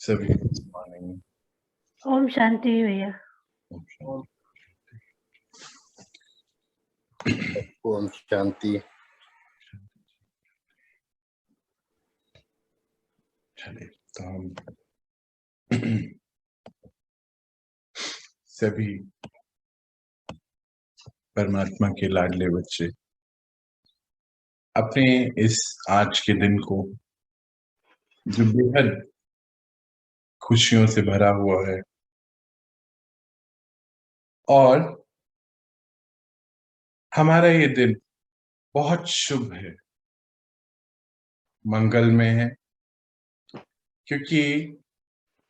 सभी मॉर्निंग। ओम शांति भैया। ओम शांति। चलिए तो हम सभी परमात्मा के लाडले बच्चे अपने इस आज के दिन को जो बेहद खुशियों से भरा हुआ है और हमारा ये दिन बहुत शुभ है, मंगलमय है, क्योंकि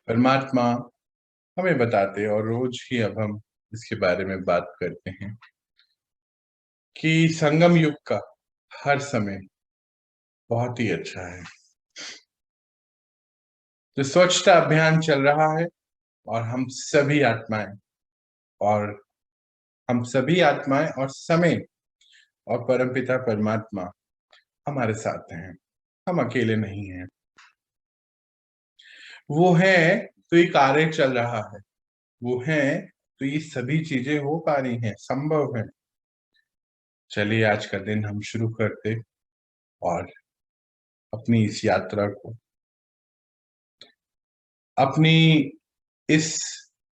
परमात्मा हमें बताते हैं और रोज ही अब हम इसके बारे में बात करते हैं कि संगम युग का हर समय बहुत ही अच्छा है। तो स्वच्छता अभियान चल रहा है और हम सभी आत्माएं और समय और परमपिता परमात्मा हमारे साथ हैं, हम अकेले नहीं हैं। वो है तो ये कार्य चल रहा है, वो है तो ये सभी चीजें हो पा रही हैं, संभव है। चलिए आज का दिन हम शुरू करते और अपनी इस यात्रा को, अपनी इस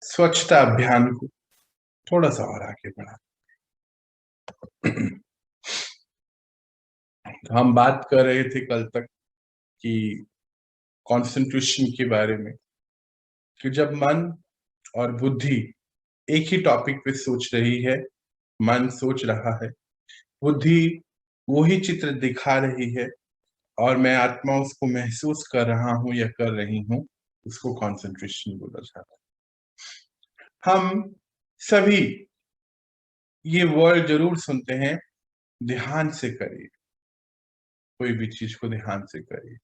स्वच्छता अभियान को थोड़ा सा और आगे बढ़ा। तो हम बात कर रहे थे कल तक कि कंसंट्रेशन के बारे में, कि जब मन और बुद्धि एक ही टॉपिक पे सोच रही है, मन सोच रहा है, बुद्धि वही चित्र दिखा रही है और मैं आत्मा उसको महसूस कर रहा हूं या कर रही हूं, उसको कंसंट्रेशन बोला जाता है। हम सभी ये वर्ड जरूर सुनते हैं, ध्यान से करिए, कोई भी चीज को ध्यान से करिए।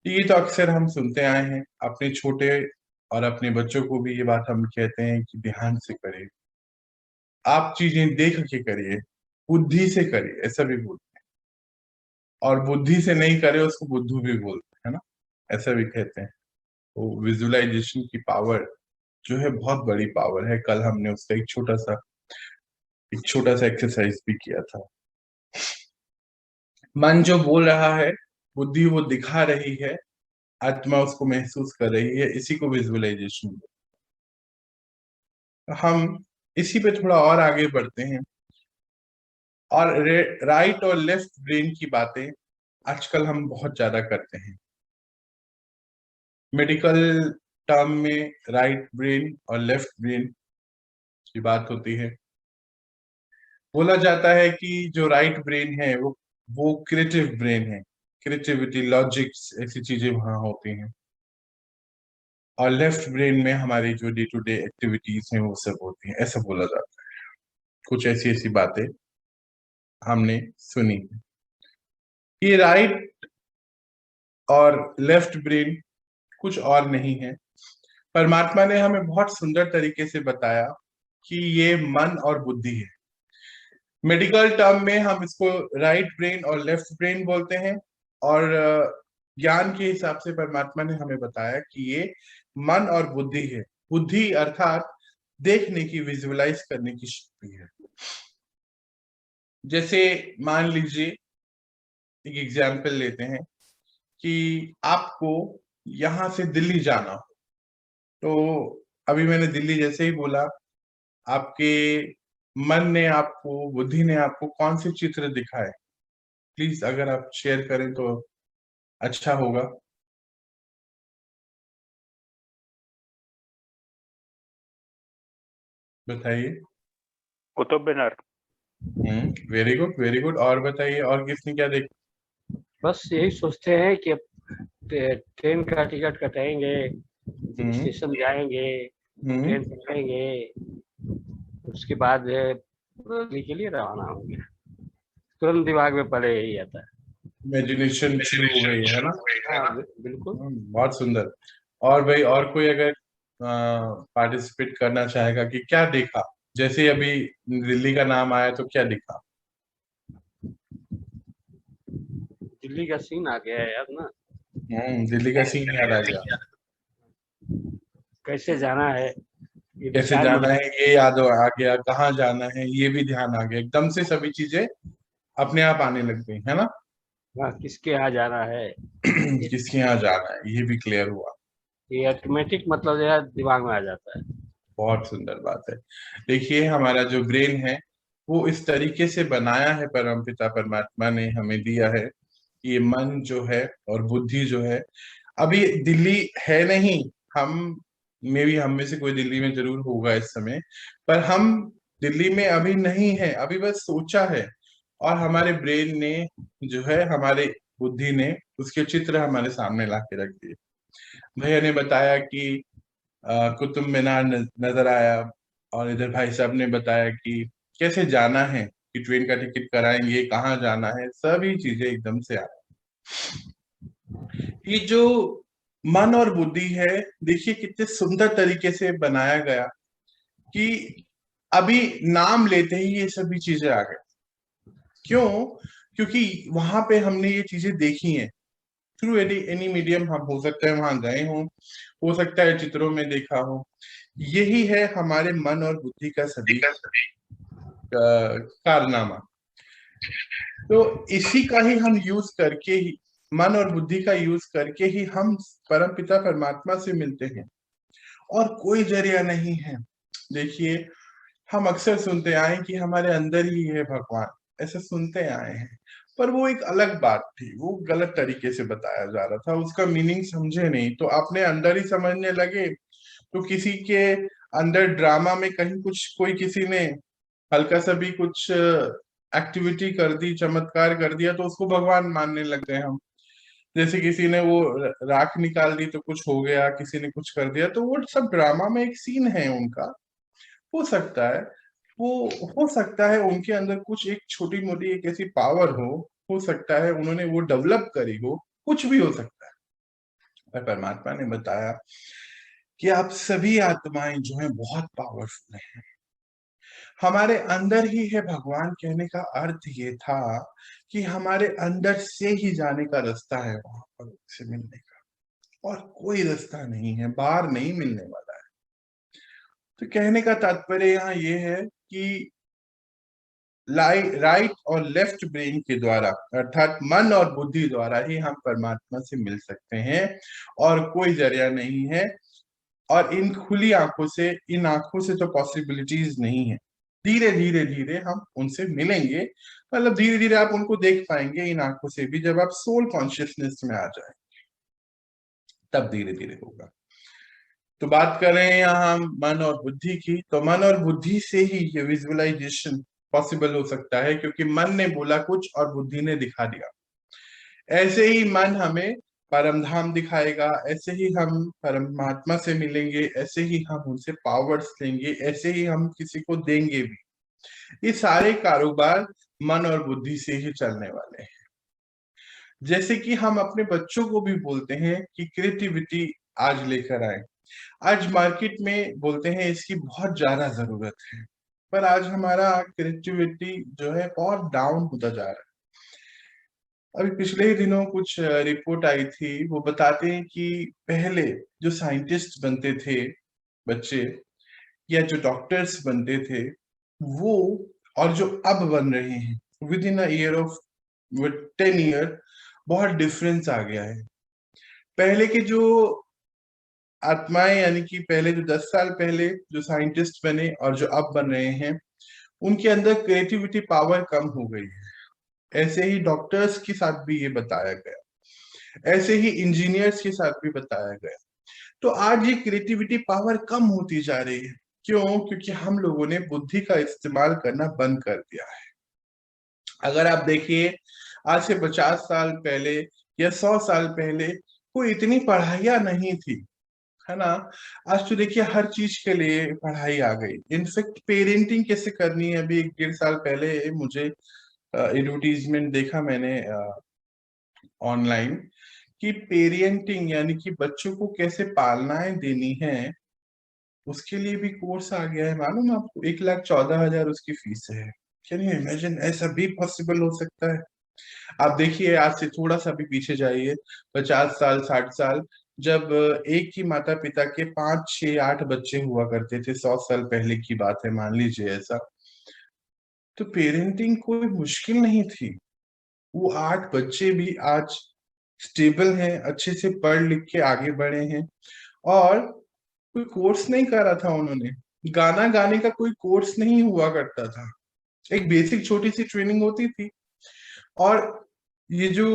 ये तो अक्सर हम सुनते आए हैं, अपने छोटे और अपने बच्चों को भी ये बात हम कहते हैं कि ध्यान से करिए, आप चीजें देख के करिए, बुद्धि से करिए, ऐसा भी बोलते हैं। और बुद्धि से नहीं करे उसको बुद्धू भी बोलते हैं ना, ऐसा भी कहते हैं। तो विजुअलाइजेशन की पावर जो है बहुत बड़ी पावर है। कल हमने उसका एक छोटा सा एक्सरसाइज भी किया था। मन जो बोल रहा है, बुद्धि वो दिखा रही है, आत्मा उसको महसूस कर रही है, इसी को विजुअलाइजेशन। हम इसी पे थोड़ा और आगे बढ़ते हैं और राइट और लेफ्ट ब्रेन की बातें आजकल हम बहुत ज्यादा करते हैं। मेडिकल टर्म में राइट ब्रेन और लेफ्ट ब्रेन की बात होती है। बोला जाता है कि जो राइट ब्रेन है वो क्रिएटिव ब्रेन है, क्रिएटिविटी, लॉजिक्स, ऐसी चीजें वहां होती हैं। और लेफ्ट ब्रेन में हमारी जो डे टू डे एक्टिविटीज हैं वो सब होती हैं, ऐसा बोला जाता है। कुछ ऐसी बातें हमने सुनी है। ये राइट और लेफ्ट ब्रेन कुछ और नहीं है। परमात्मा ने हमें बहुत सुंदर तरीके से बताया कि ये मन और बुद्धि है। मेडिकल टर्म में हम इसको राइट ब्रेन और लेफ्ट ब्रेन बोलते हैं, और ज्ञान के हिसाब से परमात्मा ने हमें बताया कि ये मन और बुद्धि है। बुद्धि अर्थात देखने की, विजुअलाइज करने की शक्ति है। जैसे मान लीजिए, एक एग्जाम्पल लेते हैं कि आपको यहां से दिल्ली जाना हो, तो अभी मैंने दिल्ली जैसे ही बोला, आपके मन ने आपको, बुद्धि ने आपको कौन से चित्र दिखाए? प्लीज अगर आप शेयर करें तो अच्छा होगा। बताइए। Qutub Minar. Very good, very good. और बताइए, और किसने क्या देखा? बस यही सोचते हैं कि ट्रेन का टिकट कटाएंगे, स्टेशन जाएंगे, ट्रेन पकड़ेंगे, उसके बाद दिल्ली के लिए रवाना होंगे। तुरंत दिमाग में पहले यही आता है, इमेजिनेशन शुरू हो गई है ना? हाँ, बिल्कुल। बहुत सुंदर। और भाई, और कोई अगर पार्टिसिपेट करना चाहेगा कि क्या देखा? जैसे अभी दिल्ली का नाम आया तो क्या दिखा? दिल्ली का सीन आ गया है यार ना। दिल्ली का सीन याद आ गया। कैसे जाना है, ये कैसे विचार जाना है ये याद आ गया, कहाँ जाना है ये भी ध्यान आ गया, एकदम से सभी चीजें अपने आप आने लग गई, है ना। हाँ, किसके यहाँ जाना है, किसके यहाँ जाना है ये भी क्लियर हुआ। ये ऑटोमेटिक मतलब जो है दिमाग में आ जाता है। बहुत सुंदर बात है। देखिए हमारा जो ब्रेन है वो इस तरीके से बनाया है, परमपिता परमात्मा ने हमें दिया है। ये मन जो है और बुद्धि जो है, अभी दिल्ली है नहीं, हम में भी, हम में से कोई दिल्ली में जरूर होगा इस समय, पर हम दिल्ली में अभी नहीं है, अभी बस सोचा है। और हमारे ब्रेन ने जो है, हमारे बुद्धि ने उसके चित्र हमारे सामने ला के रख दिए। भैया ने बताया कि कुतुब मीनार नजर आया, और इधर भाई साहब ने बताया कि कैसे जाना है, कि ट्रेन का टिकट कराएंगे, कहाँ जाना है, सभी चीजें एकदम से आ। ये जो मन और बुद्धि है, देखिए कितने सुंदर तरीके से बनाया गया, कि अभी नाम लेते ही ये सभी चीजें आ गई। क्यों? क्योंकि वहां पे हमने ये चीजें देखी हैं, थ्रू एनी मीडियम। हम हो सकता है वहां गए हों, हो सकता है चित्रों में देखा हो। यही है हमारे मन और बुद्धि का सभी कारनामा। तो इसी का ही हम यूज करके ही, मन और बुद्धि का यूज करके ही हम परम पिता परमात्मा से मिलते हैं, और कोई जरिया नहीं है। देखिए हम अक्सर सुनते आए कि हमारे अंदर ही है भगवान, ऐसे सुनते आए हैं, पर वो एक अलग बात थी, वो गलत तरीके से बताया जा रहा था, उसका मीनिंग समझे नहीं तो अपने अंदर ही समझने लगे। तो किसी के अंदर ड्रामा में कहीं कुछ, कोई किसी ने हल्का सा भी कुछ एक्टिविटी कर दी, चमत्कार कर दिया, तो उसको भगवान मानने लग गए हम। जैसे किसी ने वो राख निकाल दी तो कुछ हो गया, किसी ने कुछ कर दिया, तो वो सब ड्रामा में एक सीन है उनका। हो सकता है वो, हो सकता है उनके अंदर कुछ एक छोटी मोटी एक ऐसी पावर हो सकता है उन्होंने वो डेवलप करी हो, कुछ भी हो सकता है। पर परमात्मा ने बताया कि आप सभी आत्माएं जो हैं बहुत पावरफुल हैं, हमारे अंदर ही है भगवान। कहने का अर्थ ये था कि हमारे अंदर से ही जाने का रास्ता है वहां पर से मिलने का, और कोई रास्ता नहीं है, बाहर नहीं मिलने वाला है। तो कहने का तात्पर्य यहाँ ये है कि राइट और लेफ्ट ब्रेन के द्वारा, अर्थात मन और बुद्धि द्वारा ही हम परमात्मा से मिल सकते हैं, और कोई जरिया नहीं है। और इन खुली आंखों से, इन आंखों से तो पॉसिबिलिटीज नहीं है। धीरे धीरे धीरे हम उनसे मिलेंगे, मतलब धीरे धीरे आप उनको देख पाएंगे इन आंखों से भी, जब आप सोल कॉन्शियसनेस में आ जाए तब धीरे धीरे होगा। तो बात कर रहे हैं यहाँ हम मन और बुद्धि की, तो मन और बुद्धि से ही ये विजुअलाइजेशन पॉसिबल हो सकता है, क्योंकि मन ने बोला कुछ और बुद्धि ने दिखा दिया। ऐसे ही मन हमें परम धाम दिखाएगा, ऐसे ही हम परमात्मा से मिलेंगे, ऐसे ही हम उनसे पावर्स लेंगे, ऐसे ही हम किसी को देंगे भी। ये सारे कारोबार मन और बुद्धि से ही चलने वाले हैं। जैसे कि हम अपने बच्चों को भी बोलते हैं कि क्रिएटिविटी आज लेकर आए, आज मार्केट में बोलते हैं इसकी बहुत ज्यादा जरूरत है, पर आज हमारा क्रिएटिविटी जो है और डाउन होता जा रहा है। अभी पिछले ही दिनों कुछ रिपोर्ट आई थी, वो बताते हैं कि पहले जो साइंटिस्ट बनते थे बच्चे, या जो डॉक्टर्स बनते थे वो, और जो अब बन रहे हैं with in a year of 10 year, बहुत डिफरेंस आ गया है। पहले के जो आत्माएं, यानी कि पहले जो 10 साल पहले जो साइंटिस्ट बने और जो अब बन रहे हैं, उनके अंदर क्रिएटिविटी पावर कम हो गई है। ऐसे ही डॉक्टर्स के साथ भी ये बताया गया, ऐसे ही इंजीनियर्स के साथ भी बताया गया। तो आज ये क्रिएटिविटी पावर कम होती जा रही है। क्यों? क्योंकि हम लोगों ने बुद्धि का इस्तेमाल करना बंद कर दिया है। अगर आप देखिए आज से 50 साल पहले या 100 साल पहले कोई इतनी पढ़ाइयाँ नहीं थी, है ना। आज तो देखिए हर चीज के लिए पढ़ाई आ गई। इनफेक्ट पेरेंटिंग कैसे करनी है, अभी 1-1.5 साल पहले मुझे एडवर्टीजमेंट देखा मैंने ऑनलाइन, कि पेरेंटिंग यानी कि बच्चों को कैसे पालनाएं देनी है, उसके लिए भी कोर्स आ गया है। मालूम आपको 1,14,000 उसकी फीस है। Can you imagine? ऐसा भी पॉसिबल हो सकता है? आप देखिए आज से थोड़ा सा भी पीछे जाइए, 50 साल 60 साल, जब एक ही माता पिता के 5, 6, 8 बच्चे हुआ करते थे, 100 साल पहले की बात है, मान लीजिए ऐसा, तो पेरेंटिंग कोई मुश्किल नहीं थी। वो 8 बच्चे भी आज स्टेबल हैं, अच्छे से पढ़ लिख के आगे बढ़े हैं, और कोई कोर्स नहीं करा था उन्होंने। गाना गाने का कोई कोर्स नहीं हुआ करता था, एक बेसिक छोटी सी ट्रेनिंग होती थी। और ये जो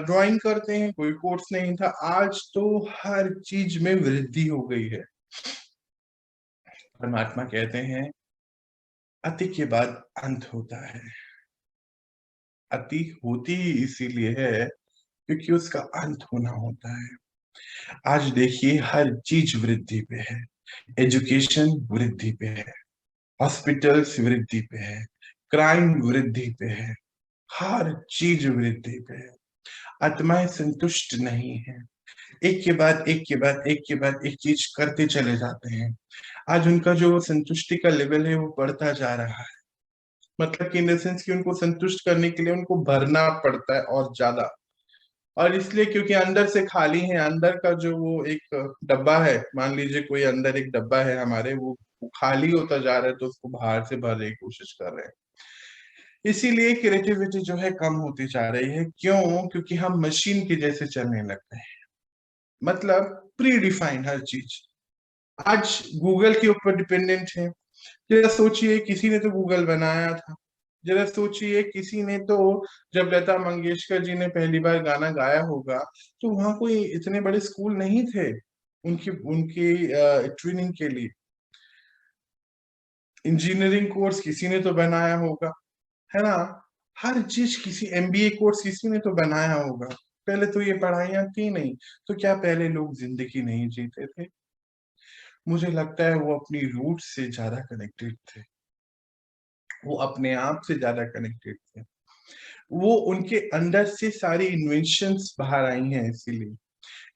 ड्राइंग करते हैं, कोई कोर्स नहीं था। आज तो हर चीज में वृद्धि हो गई है। परमात्मा कहते हैं अति के बाद अंत होता है। अति होती ही इसीलिए है क्योंकि उसका अंत होना होता है। आज देखिए हर चीज वृद्धि पे है, एजुकेशन वृद्धि पे है, हॉस्पिटल्स वृद्धि पे है, क्राइम वृद्धि पे है, हर चीज वृद्धि पे है। आत्माएं संतुष्ट नहीं है, एक के बाद एक के बाद एक के बाद एक चीज करते चले जाते हैं। आज उनका जो संतुष्टि का लेवल है वो बढ़ता जा रहा है, मतलब कि इन द सेंस कि उनको संतुष्ट करने के लिए उनको भरना पड़ता है और ज्यादा। और इसलिए क्योंकि अंदर से खाली है, अंदर का जो वो एक डब्बा है, मान लीजिए कोई अंदर एक डब्बा है हमारे, वो खाली होता जा रहा है, तो उसको बाहर से भरने की कोशिश कर रहे हैं। इसीलिए क्रिएटिविटी जो है कम होती जा रही है। क्यों? क्योंकि हम मशीन के जैसे चलने लग गए हैं, मतलब प्री डिफाइंड हर चीज। आज गूगल के ऊपर डिपेंडेंट है। जरा सोचिए किसी ने तो गूगल बनाया था। जरा सोचिए किसी ने तो, जब लता मंगेशकर जी ने पहली बार गाना गाया होगा, तो वहां कोई इतने बड़े स्कूल नहीं थे उनकी उनकी ट्रेनिंग के लिए। इंजीनियरिंग कोर्स किसी ने तो बनाया होगा, है ना। हर चीज किसी एमबीए कोर्स किसी ने तो बनाया होगा। पहले तो ये पढ़ाइयां थी नहीं, तो क्या पहले लोग जिंदगी नहीं जीते थे? मुझे लगता है वो अपनी रूट से ज्यादा कनेक्टेड थे, वो अपने आप से ज्यादा कनेक्टेड थे। वो उनके अंदर से सारी इन्वेंशंस बाहर आई हैं।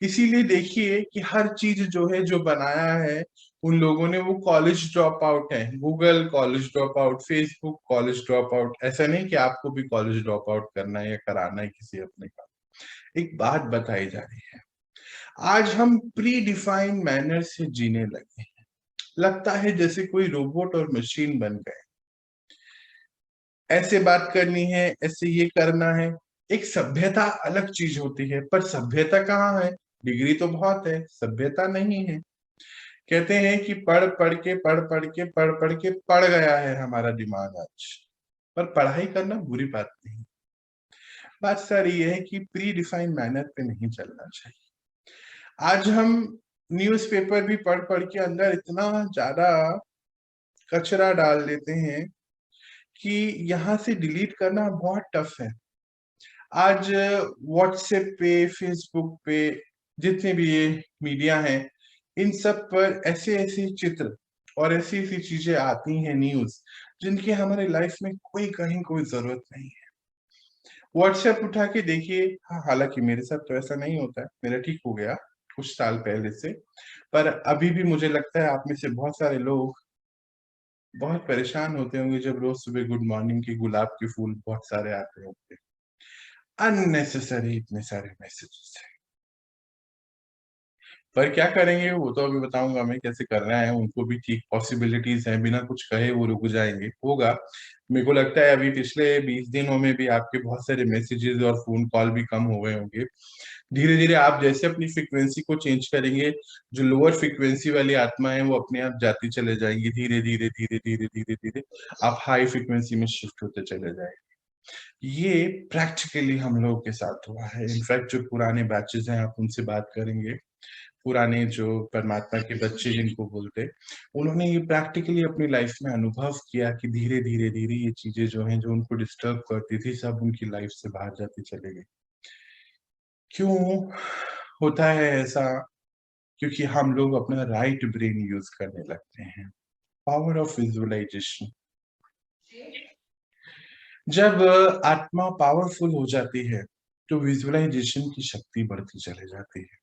इसीलिए देखिए कि हर चीज जो है, जो बनाया है उन लोगों ने, वो कॉलेज ड्रॉप आउट है। Google college drop out, Facebook college drop out. ऐसा नहीं कि आपको भी कॉलेज ड्रॉप आउट करना है या कराना है किसी अपने का। एक बात बताई जा रही है, आज हम प्री डिफाइंड मैनर से जीने लगे हैं। लगता है जैसे कोई रोबोट और मशीन बन गए। ऐसे बात करनी है, ऐसे ये करना है। एक सभ्यता अलग चीज होती है, पर सभ्यता कहाँ है? डिग्री तो बहुत है, सभ्यता नहीं है। कहते हैं कि पढ़ पढ़ के पढ़ गया है हमारा दिमाग आज। पर पढ़ाई करना बुरी बात नहीं। बात सारी ये है कि प्री डिफाइंड मैनर पे नहीं चलना चाहिए। आज हम न्यूज़पेपर भी पढ़ पढ़ के अंदर इतना ज्यादा कचरा डाल देते हैं कि यहाँ से डिलीट करना बहुत टफ है। आज व्हाट्सएप पे, फेसबुक पे, जितने भी ये मीडिया हैं, इन सब पर ऐसे ऐसे चित्र और ऐसी ऐसी चीजें आती हैं, न्यूज, जिनकी हमारे लाइफ में कोई कहीं कोई जरूरत नहीं है। व्हाट्सएप उठा के देखिए। हाँ, हालांकि मेरे साथ तो ऐसा नहीं होता है, मेरा ठीक हो गया कुछ साल पहले से, पर अभी भी मुझे लगता है आप में से बहुत सारे लोग बहुत परेशान होते होंगे जब रोज सुबह गुड मॉर्निंग के गुलाब के फूल बहुत सारे आते होंगे। अननेसेसरी इतने सारे मैसेजेस हैं। पर क्या करेंगे, वो तो अभी बताऊंगा मैं कैसे करना है। उनको भी ठीक पॉसिबिलिटीज हैं, बिना कुछ कहे वो रुक जाएंगे, होगा। मेरे को लगता है अभी पिछले 20 दिनों में भी आपके बहुत सारे मैसेजेस और फोन कॉल भी कम हो गए होंगे। धीरे धीरे आप जैसे अपनी फ्रिक्वेंसी को चेंज करेंगे, जो लोअर फ्रिक्वेंसी वाली आत्मा है वो अपने आप जाती चले जाएंगी। धीरे धीरे धीरे धीरे धीरे धीरे आप हाई फ्रिक्वेंसी में शिफ्ट होते चले जाएंगे। ये प्रैक्टिकली हम लोगों के साथ हुआ है। इनफैक्ट जो पुराने बैचेस हैं, आप उनसे बात करेंगे, पुराने जो परमात्मा के बच्चे जिनको बोलते, उन्होंने ये प्रैक्टिकली अपनी लाइफ में अनुभव किया कि धीरे धीरे धीरे ये चीजें जो हैं, जो उनको डिस्टर्ब करती थी, सब उनकी लाइफ से बाहर जाती चले गई। क्यों होता है ऐसा? क्योंकि हम लोग अपना राइट ब्रेन यूज करने लगते हैं। Power of visualisation. जब आत्मा पावरफुल हो जाती है तो विजुअलाइजेशन की शक्ति बढ़ती चले जाती है,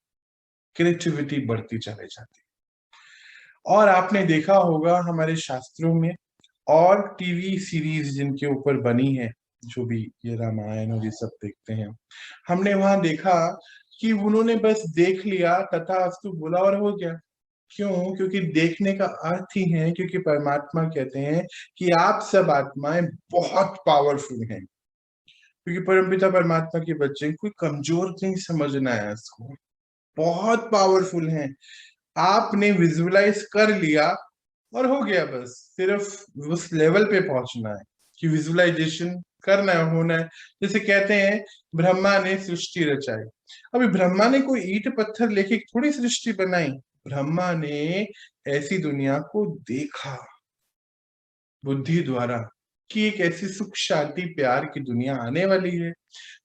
क्रिएटिविटी बढ़ती चले जाती है। और आपने देखा होगा हमारे शास्त्रों में और टीवी सीरीज जिनके ऊपर बनी है, जो भी ये रामायण और ये सब देखते हैं, हमने वहां देखा कि उन्होंने बस देख लिया, तथास्तु बोला और हो गया। क्यों? क्योंकि देखने का अर्थ ही है, क्योंकि परमात्मा कहते हैं कि आप सब आत्माएं बहुत पावरफुल हैं, क्योंकि परमपिता परमात्मा के बच्चे कोई कमजोर नहीं समझना है इसको, बहुत पावरफुल हैं। आपने विजुअलाइज कर लिया और हो गया, बस सिर्फ उस लेवल पे पहुंचना है कि विजुअलाइजेशन करना है, होना है। जैसे कहते हैं ब्रह्मा ने सृष्टि रचाई, अभी ब्रह्मा ने कोई ईंट पत्थर लेके थोड़ी सृष्टि बनाई, ब्रह्मा ने ऐसी दुनिया को देखा बुद्धि द्वारा कि एक ऐसी सुख शांति प्यार की दुनिया आने वाली है,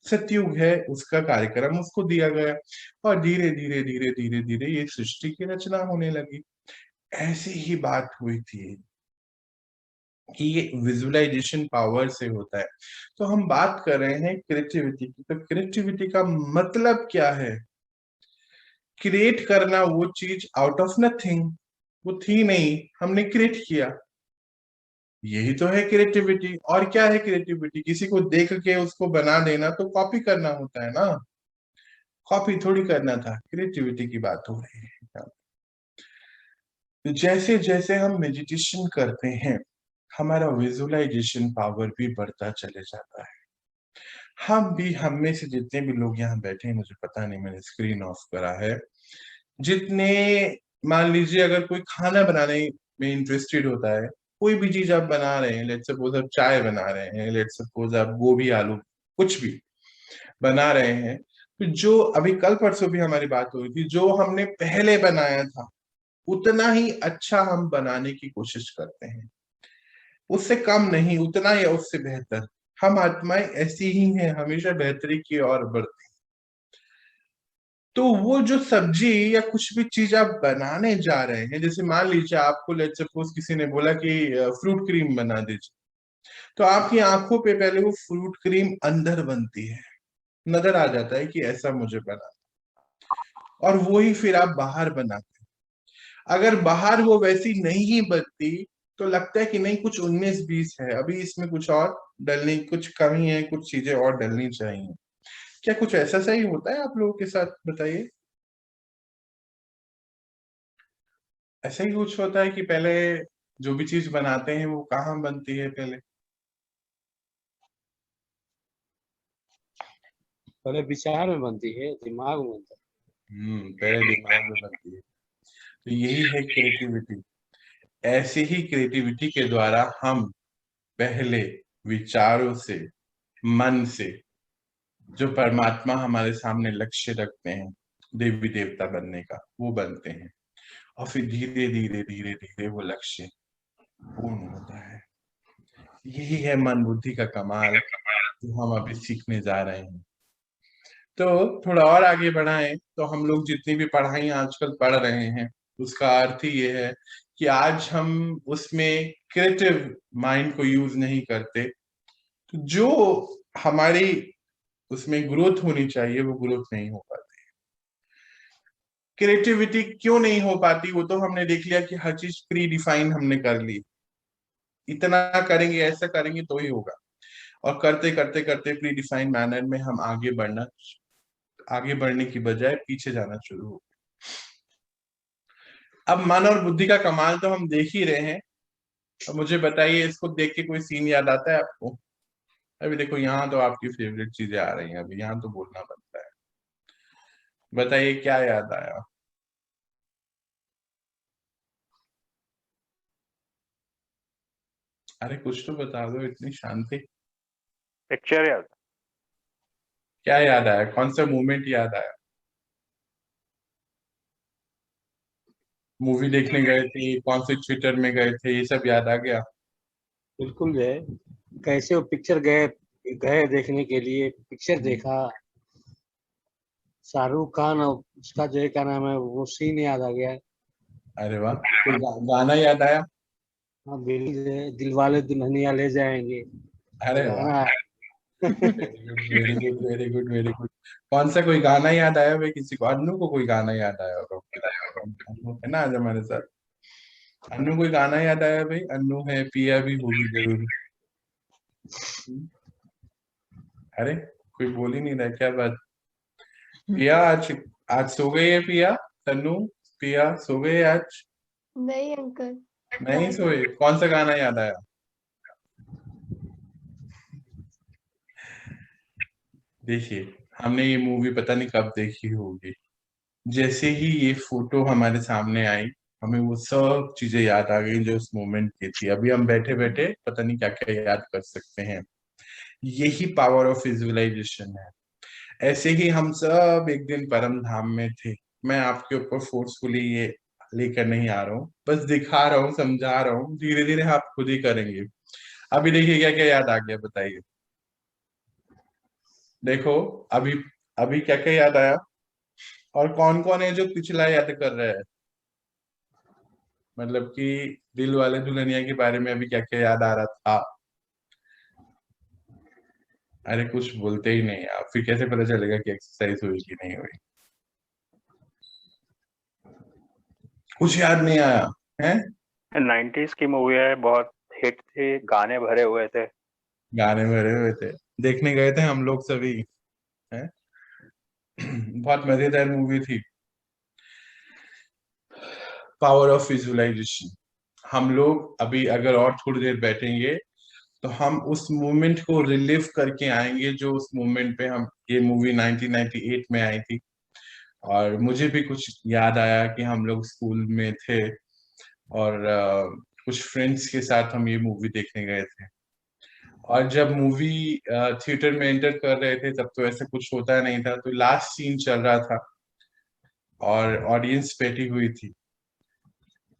सतयुग है, उसका कार्यक्रम उसको दिया गया और धीरे धीरे धीरे धीरे धीरे ये सृष्टि की रचना होने लगी। ऐसी ही बात हुई थी कि ये विजुअलाइजेशन पावर से होता है। तो हम बात कर रहे हैं क्रिएटिविटी की, तो क्रिएटिविटी का मतलब क्या है? क्रिएट करना वो चीज आउट ऑफ नथिंग, वो थी नहीं, हमने क्रिएट किया, यही तो है क्रिएटिविटी। और क्या है क्रिएटिविटी? किसी को देख के उसको बना देना तो कॉपी करना होता है ना, कॉपी थोड़ी करना था, क्रिएटिविटी की बात हो रही है। तो जैसे जैसे हम मेडिटेशन करते हैं हमारा विजुअलाइजेशन पावर भी बढ़ता चले जाता है। हम में से जितने भी लोग यहाँ बैठे हैं, मुझे पता नहीं, मैंने स्क्रीन ऑफ करा है, जितने, मान लीजिए अगर कोई खाना बनाने में इंटरेस्टेड होता है, कोई भी चीज आप बना रहे हैं, लेट्स सपोज आप चाय बना रहे हैं, लेट्स सपोज आप गोभी आलू कुछ भी बना रहे हैं, तो जो अभी कल परसों भी हमारी बात हुई थी, जो हमने पहले बनाया था उतना ही अच्छा हम बनाने की कोशिश करते हैं, उससे कम नहीं, उतना या उससे बेहतर। हम आत्माएं ऐसी ही हैं, हमेशा बेहतरी की ओर बढ़ती। तो वो जो सब्जी या कुछ भी चीज आप बनाने जा रहे हैं, जैसे मान लीजिए आपको लेट्स सपोज किसी ने बोला कि फ्रूट क्रीम बना दीजिए, तो आपकी आंखों पे पहले वो फ्रूट क्रीम अंदर बनती है, नजर आ जाता है कि ऐसा मुझे बना, और वो ही फिर आप बाहर बनाते हैं। अगर बाहर वो वैसी नहीं बनती तो लगता है कि नहीं, कुछ 19-20 है, अभी इसमें कुछ और डलनी, कुछ कमी है, कुछ चीजें और डलनी चाहिए। क्या कुछ ऐसा सही होता है आप लोगों के साथ? बताइए। ऐसा ही कुछ होता है कि पहले जो भी चीज बनाते हैं वो कहाँ बनती है? पहले पहले विचार में बनती है, दिमाग में बनता पहले दिमाग में बनती है। तो यही है क्रिएटिविटी। ऐसी ही क्रिएटिविटी के द्वारा हम पहले विचारों से, मन से, जो परमात्मा हमारे सामने लक्ष्य रखते हैं देवी देवता बनने का, वो बनते हैं, और फिर धीरे धीरे धीरे धीरे वो लक्ष्य पूर्ण होता है। यही है मन बुद्धि का कमाल जो हम अभी सीखने जा रहे हैं। तो थोड़ा और आगे बढ़ाएं तो हम लोग जितनी भी पढ़ाई आजकल पढ़ रहे हैं, उसका अर्थ ही ये है कि आज हम उसमें क्रिएटिव माइंड को यूज नहीं करते, तो जो हमारी उसमें ग्रोथ होनी चाहिए वो ग्रोथ नहीं हो पाती। क्रिएटिविटी क्यों नहीं हो पाती? वो तो हमने देख लिया कि हर चीज प्री डिफाइन हमने कर ली, इतना करेंगे, ऐसा करेंगे तो ही होगा, और करते करते करते प्री डिफाइन मैनर में हम आगे बढ़ने की बजाय पीछे जाना शुरू हो। अब मन और बुद्धि का कमाल तो हम देख ही रहे हैं। अब मुझे बताइए, इसको देख के कोई सीन याद आता है आपको? अभी देखो, यहाँ तो आपकी फेवरेट चीजें आ रही हैं, अभी यहाँ तो बोलना बनता है। बताइए क्या याद आया? अरे कुछ तो बता दो, इतनी शांति। पिक्चर याद। क्या याद आया? कौन सा मूवमेंट याद आया? मूवी देखने गए थे, कौन से थिएटर में गए थे, ये सब याद आ गया? बिल्कुल जो है, कैसे वो पिक्चर गए गए देखने के लिए, पिक्चर देखा, शाहरुख खान और उसका जो है क्या नाम है, वो सीन याद आ गया। अरे वाह, कोई गाना याद आया? हाँ बिल्कुल जो है, दिलवाले दुल्हनिया ले जाएंगे, अरे वाह, गाना है। Very good very good very good. कौन सा कोई गाना याद आया भाई किसी को? अन्नू को कोई गाना याद आया होगा? अन्नू है ना आज हमारे साथ? अन्नू कोई गाना याद आया भाई? अन्नू है, पिया भी होगी जरूर। अरे कोई बोल ही नहीं रहा, क्या बात? पिया आज आज सो गई है पिया? तन्नू, पिया सो गई है आज? नहीं अंकल। नहीं सोए? कौन सा गाना याद आया? देखिए, हमने ये मूवी पता नहीं कब देखी होगी, जैसे ही ये फोटो हमारे सामने आई हमें वो सब चीजें याद आ गई जो उस मोमेंट की थी। अभी हम बैठे बैठे पता नहीं क्या क्या याद कर सकते हैं। यही पावर ऑफ विजुअलाइजेशन है। ऐसे ही हम सब एक दिन परम धाम में थे। मैं आपके ऊपर फोर्सफुली ये लेकर नहीं आ रहा हूँ, बस दिखा रहा हूँ, समझा रहा हूँ, धीरे धीरे आप खुद ही करेंगे। अभी देखिए क्या क्या याद आ गया, बताइए। देखो, अभी अभी क्या क्या याद आया, और कौन कौन है जो पिछला याद कर रहा है? मतलब कि दिल वाले दुल्हनिया के बारे में अभी क्या क्या याद आ रहा था? अरे कुछ बोलते ही नहीं आप, फिर कैसे पता चलेगा कि एक्सरसाइज हुई कि नहीं हुई? कुछ याद नहीं आया है? 90s की मूवी है, बहुत हिट थी, गाने भरे हुए थे। गाने भरे हुए थे, देखने गए थे हम लोग सभी, हैं? बहुत मजेदार मूवी थी। Power of visualisation. हम लोग अभी अगर और थोड़ी देर बैठेंगे तो हम उस मोमेंट को रिलीव करके आएंगे जो उस मोमेंट पे हम, ये मूवी 1998 में आई थी। और मुझे भी कुछ याद आया कि हम लोग स्कूल में थे और कुछ फ्रेंड्स के साथ हम ये मूवी देखने गए थे। और जब मूवी थिएटर में एंटर कर रहे थे तब तो ऐसा कुछ होता नहीं था, तो लास्ट सीन चल रहा था और ऑडियंस बैठी हुई थी,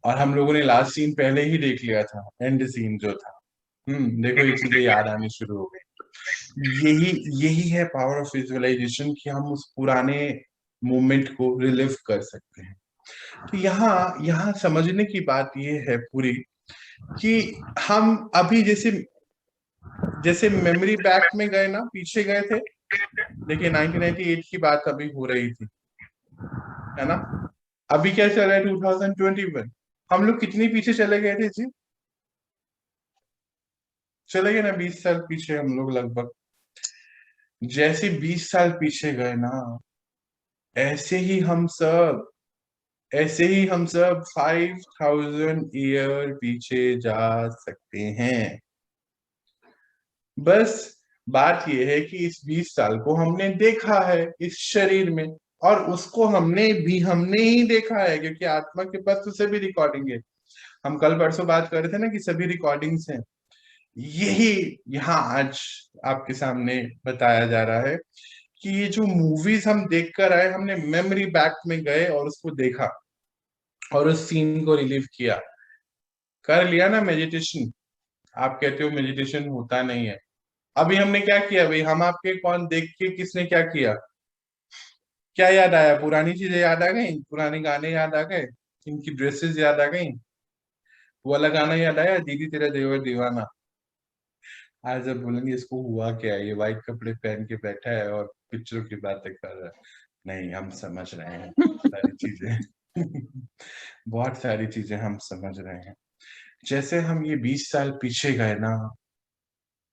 और हम लोगों ने लास्ट सीन पहले ही देख लिया था, एंड सीन जो था। देखो ये चीजें याद आनी शुरू हो गई। यही यही है पावर ऑफ विजुअलाइजेशन, कि हम उस पुराने मोमेंट को रिलीव कर सकते हैं। तो यहाँ यहाँ समझने की बात ये है पूरी, कि हम अभी जैसे जैसे मेमोरी बैक में गए ना, पीछे गए थे। देखिए 1998 की बात अभी हो रही थी, है ना? अभी क्या चल रहा है? 2021। हम लोग कितनी पीछे चले गए थे जी? चले गए ना 20 साल पीछे हम लोग लगभग। जैसे 20 साल पीछे गए ना, ऐसे ही हम सब ऐसे ही हम सब 5000 ईयर पीछे जा सकते हैं। बस बात यह है कि इस 20 साल को हमने देखा है इस शरीर में, और उसको हमने ही देखा है, क्योंकि आत्मा के पास तो सभी रिकॉर्डिंग है। हम कल परसों बात कर रहे थे ना कि सभी रिकॉर्डिंग्स हैं। यही यहाँ आज आपके सामने बताया जा रहा है कि ये जो मूवीज हम देख कर आए, हमने मेमोरी बैक में गए और उसको देखा और उस सीन को रिलीव किया। कर लिया ना मेडिटेशन? आप कहते हो मेडिटेशन होता नहीं है। अभी हमने क्या किया भाई? हम आपके कौन देख के किसने क्या किया? क्या याद आया? पुरानी चीजें याद आ गई, पुराने गाने याद आ गए, इनकी ड्रेसेस याद आ गई। वो वाला गाना याद आया, दीदी तेरा देवर दीवाना। आज जब बोलेंगे इसको हुआ क्या है, ये व्हाइट कपड़े पहन के बैठा है और पिक्चरों की बातें कर रहा है। नहीं, हम समझ रहे हैं सारी चीजें। बहुत सारी चीजें हम समझ रहे हैं। जैसे हम ये 20 साल पीछे गए ना,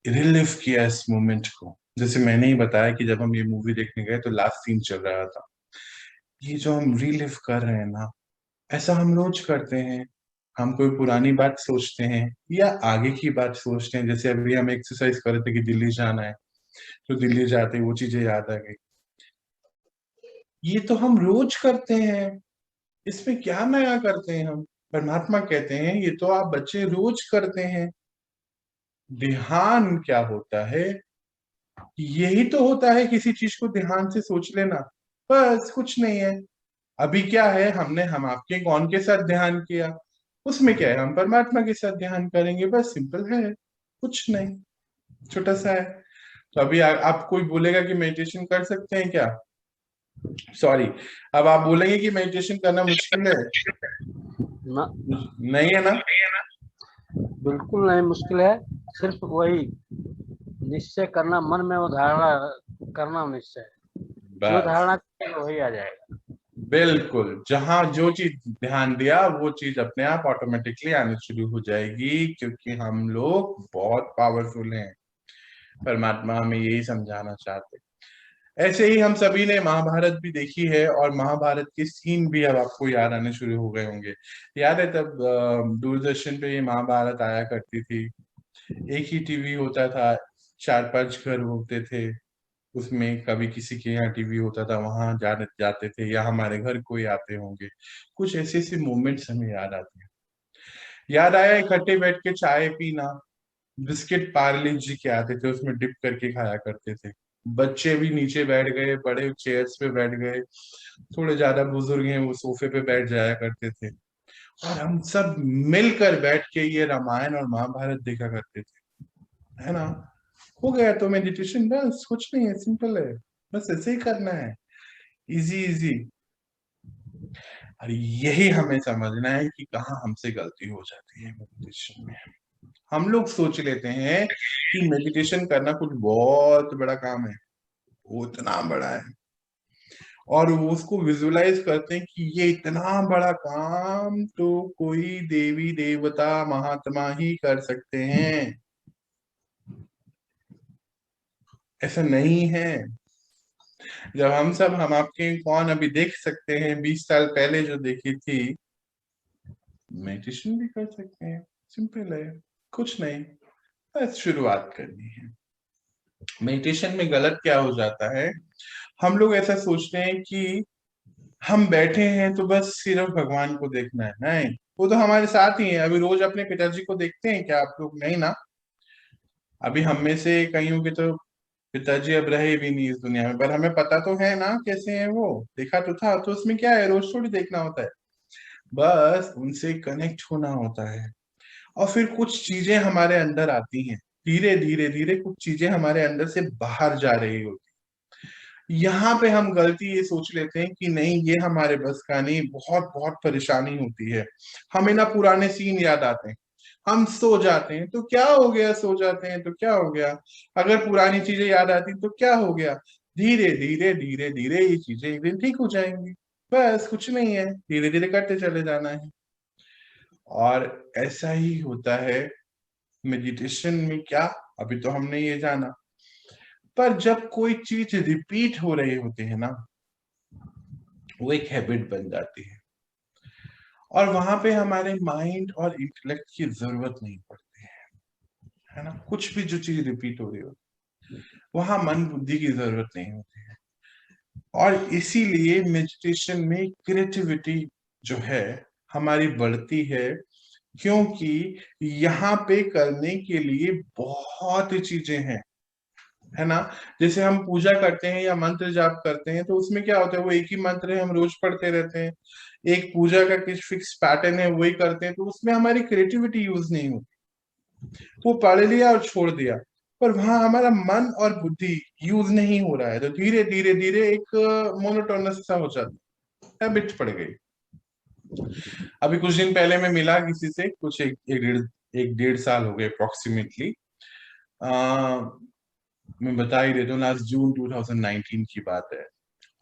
रिलिव किया इस मोमेंट को। जैसे मैंने ही बताया कि जब हम ये मूवी देखने गए तो लास्ट सीन चल रहा था। ये जो हम रिलिव कर रहे हैं ना, ऐसा हम रोज करते हैं। हम कोई पुरानी बात सोचते हैं या आगे की बात सोचते हैं। जैसे अभी हम एक्सरसाइज कर रहे थे कि दिल्ली जाना है, तो दिल्ली जाते ही वो चीजें याद आ गई। ये तो हम रोज करते हैं, इसमें क्या नया करते हैं हम? परमात्मा कहते हैं ये तो आप बच्चे रोज करते हैं। ध्यान क्या होता है? यही तो होता है किसी चीज को ध्यान से सोच लेना, बस कुछ नहीं है। अभी क्या है, हम आपके कौन के साथ ध्यान किया, उसमें क्या है, हम परमात्मा के साथ ध्यान करेंगे, बस सिंपल है, कुछ नहीं, छोटा सा है। तो अभी आप कोई बोलेगा कि मेडिटेशन कर सकते हैं क्या? सॉरी, अब आप बोलेंगे कि मेडिटेशन करना मुश्किल है? ना, नहीं है ना? बिल्कुल नहीं मुश्किल है। सिर्फ वही निश्चय करना, मन में वो धारणा करना, निश्चय जो बस धारणा करेंगे वही आ जाएगा। बिल्कुल, जहां जो चीज ध्यान दिया वो चीज अपने आप ऑटोमेटिकली आनी शुरू हो जाएगी, क्योंकि हम लोग बहुत पावरफुल हैं। परमात्मा हमें यही समझाना चाहते। ऐसे ही हम सभी ने महाभारत भी देखी है, और महाभारत के सीन भी अब आपको याद आने शुरू हो गए होंगे। याद है तब दूरदर्शन पे ये महाभारत आया करती थी, एक ही टीवी होता था, 4-5 घर होते थे उसमें, कभी किसी के यहाँ टीवी होता था, वहां जाने जाते थे, या हमारे घर कोई आते होंगे। कुछ ऐसे ऐसे मोमेंट्स हमें याद आते हैं। याद आया इकट्ठे बैठ के चाय पीना, बिस्किट पार्ले जी के आते थे, उसमें डिप करके खाया करते थे। बच्चे भी नीचे बैठ गए, बड़े चेयर्स पे बैठ गए, थोड़े ज्यादा बुजुर्ग हैं वो सोफे पे बैठ जाया करते थे, और हम सब मिलकर बैठ के ये रामायण और महाभारत देखा करते थे, है ना। हो गया तो मेडिटेशन, बस कुछ नहीं है, सिंपल है, बस ऐसे ही करना है, इजी इजी। और यही हमें समझना है कि कहाँ हमसे गलती हो जाती है मेडिटेशन में। हम लोग सोच लेते हैं कि मेडिटेशन करना कुछ बहुत बड़ा काम है, वो इतना बड़ा है, और वो उसको विजुलाइज करते हैं कि ये इतना बड़ा काम तो कोई देवी देवता महात्मा ही कर सकते हैं। ऐसा नहीं है। जब हम आपके कौन अभी देख सकते हैं, 20 साल पहले जो देखी थी, मेडिटेशन भी कर सकते हैं, सिंपल है, कुछ नहीं, बस शुरुआत करनी है। मेडिटेशन में गलत क्या हो जाता है, हम लोग ऐसा सोचते हैं कि हम बैठे हैं तो बस सिर्फ भगवान को देखना है। नहीं, वो तो हमारे साथ ही है। अभी रोज अपने पिताजी को देखते हैं क्या आप लोग? नहीं ना। अभी हम में से कईयों के तो पिताजी अब रहे भी नहीं इस दुनिया में, पर हमें पता तो है ना कैसे हैं वो, देखा तो था, तो उसमें क्या है, रोज थोड़ी देखना होता है, बस उनसे कनेक्ट होना होता है। और फिर कुछ चीजें हमारे अंदर आती हैं, धीरे धीरे धीरे कुछ चीजें हमारे अंदर से बाहर जा रही होती। यहाँ पे हम गलती ये सोच लेते हैं कि नहीं ये हमारे बस का नहीं, बहुत बहुत परेशानी होती है। हमें ना पुराने सीन याद आते हैं, हम सो जाते हैं तो क्या हो गया, सो जाते हैं तो क्या हो गया, अगर पुरानी चीजें याद आती तो क्या हो गया, धीरे धीरे धीरे धीरे ये चीजें एक दिन ठीक हो जाएंगी, बस कुछ नहीं है, धीरे धीरे करते चले जाना है। और ऐसा ही होता है मेडिटेशन में। क्या, अभी तो हमने ये जाना, पर जब कोई चीज रिपीट हो रही होती है ना, वो एक हैबिट बन जाती है, और वहां पे हमारे माइंड और इंटेलेक्ट की जरूरत नहीं पड़ती है ना। कुछ भी जो चीज रिपीट हो रही हो, वहां मन बुद्धि की जरूरत नहीं होती है। और इसीलिए मेडिटेशन में क्रिएटिविटी जो है हमारी बढ़ती है, क्योंकि यहाँ पे करने के लिए बहुत चीजें हैं, है ना। जैसे हम पूजा करते हैं या मंत्र जाप करते हैं, तो उसमें क्या होता है, वो एक ही मंत्र है, हम रोज पढ़ते रहते हैं, एक पूजा का कुछ फिक्स पैटर्न है, वही करते हैं, तो उसमें हमारी क्रिएटिविटी यूज नहीं होती। वो पढ़ लिया और छोड़ दिया, पर वहां हमारा मन और बुद्धि यूज नहीं हो रहा है, तो धीरे धीरे धीरे एक मोनोटोनस सा हो जाता है, हैबिट पड़ गई। अभी कुछ दिन पहले मैं मिला किसी से, कुछ एक डेढ़ साल हो गए अप्रोक्सीमेटली, मैं बता ही देता हूँ, लास्ट जून 2019 की बात है।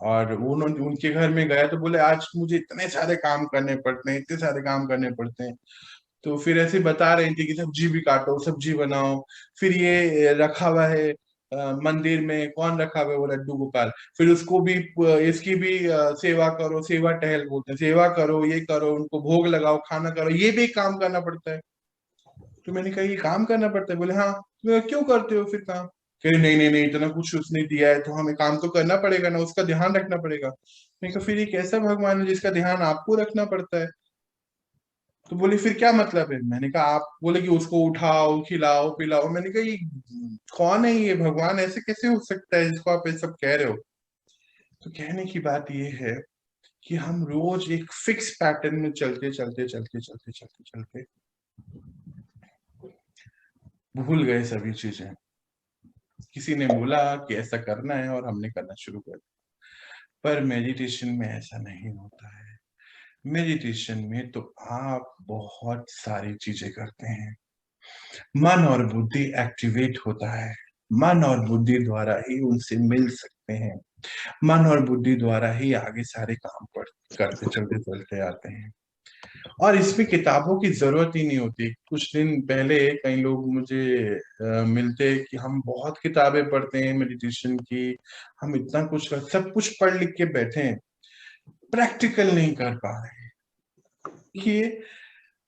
और उन्होंने उनके घर में गया तो बोले आज मुझे इतने सारे काम करने पड़ते हैं, इतने सारे काम करने पड़ते हैं। तो फिर ऐसे बता रही थी कि सब्जी भी काटो, सब्जी बनाओ, फिर ये रखा हुआ है मंदिर में, कौन रखा हुआ है, वो लड्डू गोपाल, फिर उसको भी इसकी भी सेवा करो, सेवा टहल बोलते हैं, सेवा करो, ये करो, उनको भोग लगाओ, खाना करो, ये भी काम करना पड़ता है। तो मैंने कहा ये काम करना पड़ता है? बोले हाँ। तो मैं कहा, क्यों करते हो फिर काम? कह रहे नहीं नहीं नहीं, इतना कुछ उसने दिया है तो हमें काम तो करना पड़ेगा ना, उसका ध्यान रखना पड़ेगा। मैंने कहा फिर एक ऐसा भगवान है जिसका ध्यान आपको रखना पड़ता है? तो बोले फिर क्या मतलब है? मैंने कहा आप बोले कि उसको उठाओ, खिलाओ पिलाओ। मैंने कहा ये कौन है, ये भगवान ऐसे कैसे हो सकता है जिसको आप ये सब कह रहे हो? तो कहने की बात ये है कि हम रोज एक फिक्स पैटर्न में चलते चलते चलते चलते चलते चलते भूल गए सभी चीजें। किसी ने बोला कि ऐसा करना है और हमने करना शुरू कर दिया, पर मेडिटेशन में ऐसा नहीं होता है। मेडिटेशन में तो आप बहुत सारी चीजें करते हैं, मन और बुद्धि एक्टिवेट होता है, मन और बुद्धि द्वारा ही उनसे मिल सकते हैं, मन और बुद्धि द्वारा ही आगे सारे काम करते चलते चलते आते हैं। और इसमें किताबों की जरूरत ही नहीं होती। कुछ दिन पहले कई लोग मुझे मिलते कि हम बहुत किताबें पढ़ते हैं मेडिटेशन की, हम इतना कुछ सब कुछ पढ़ लिख के बैठे हैं, प्रैक्टिकल नहीं कर पा रहे हैं। देखिए,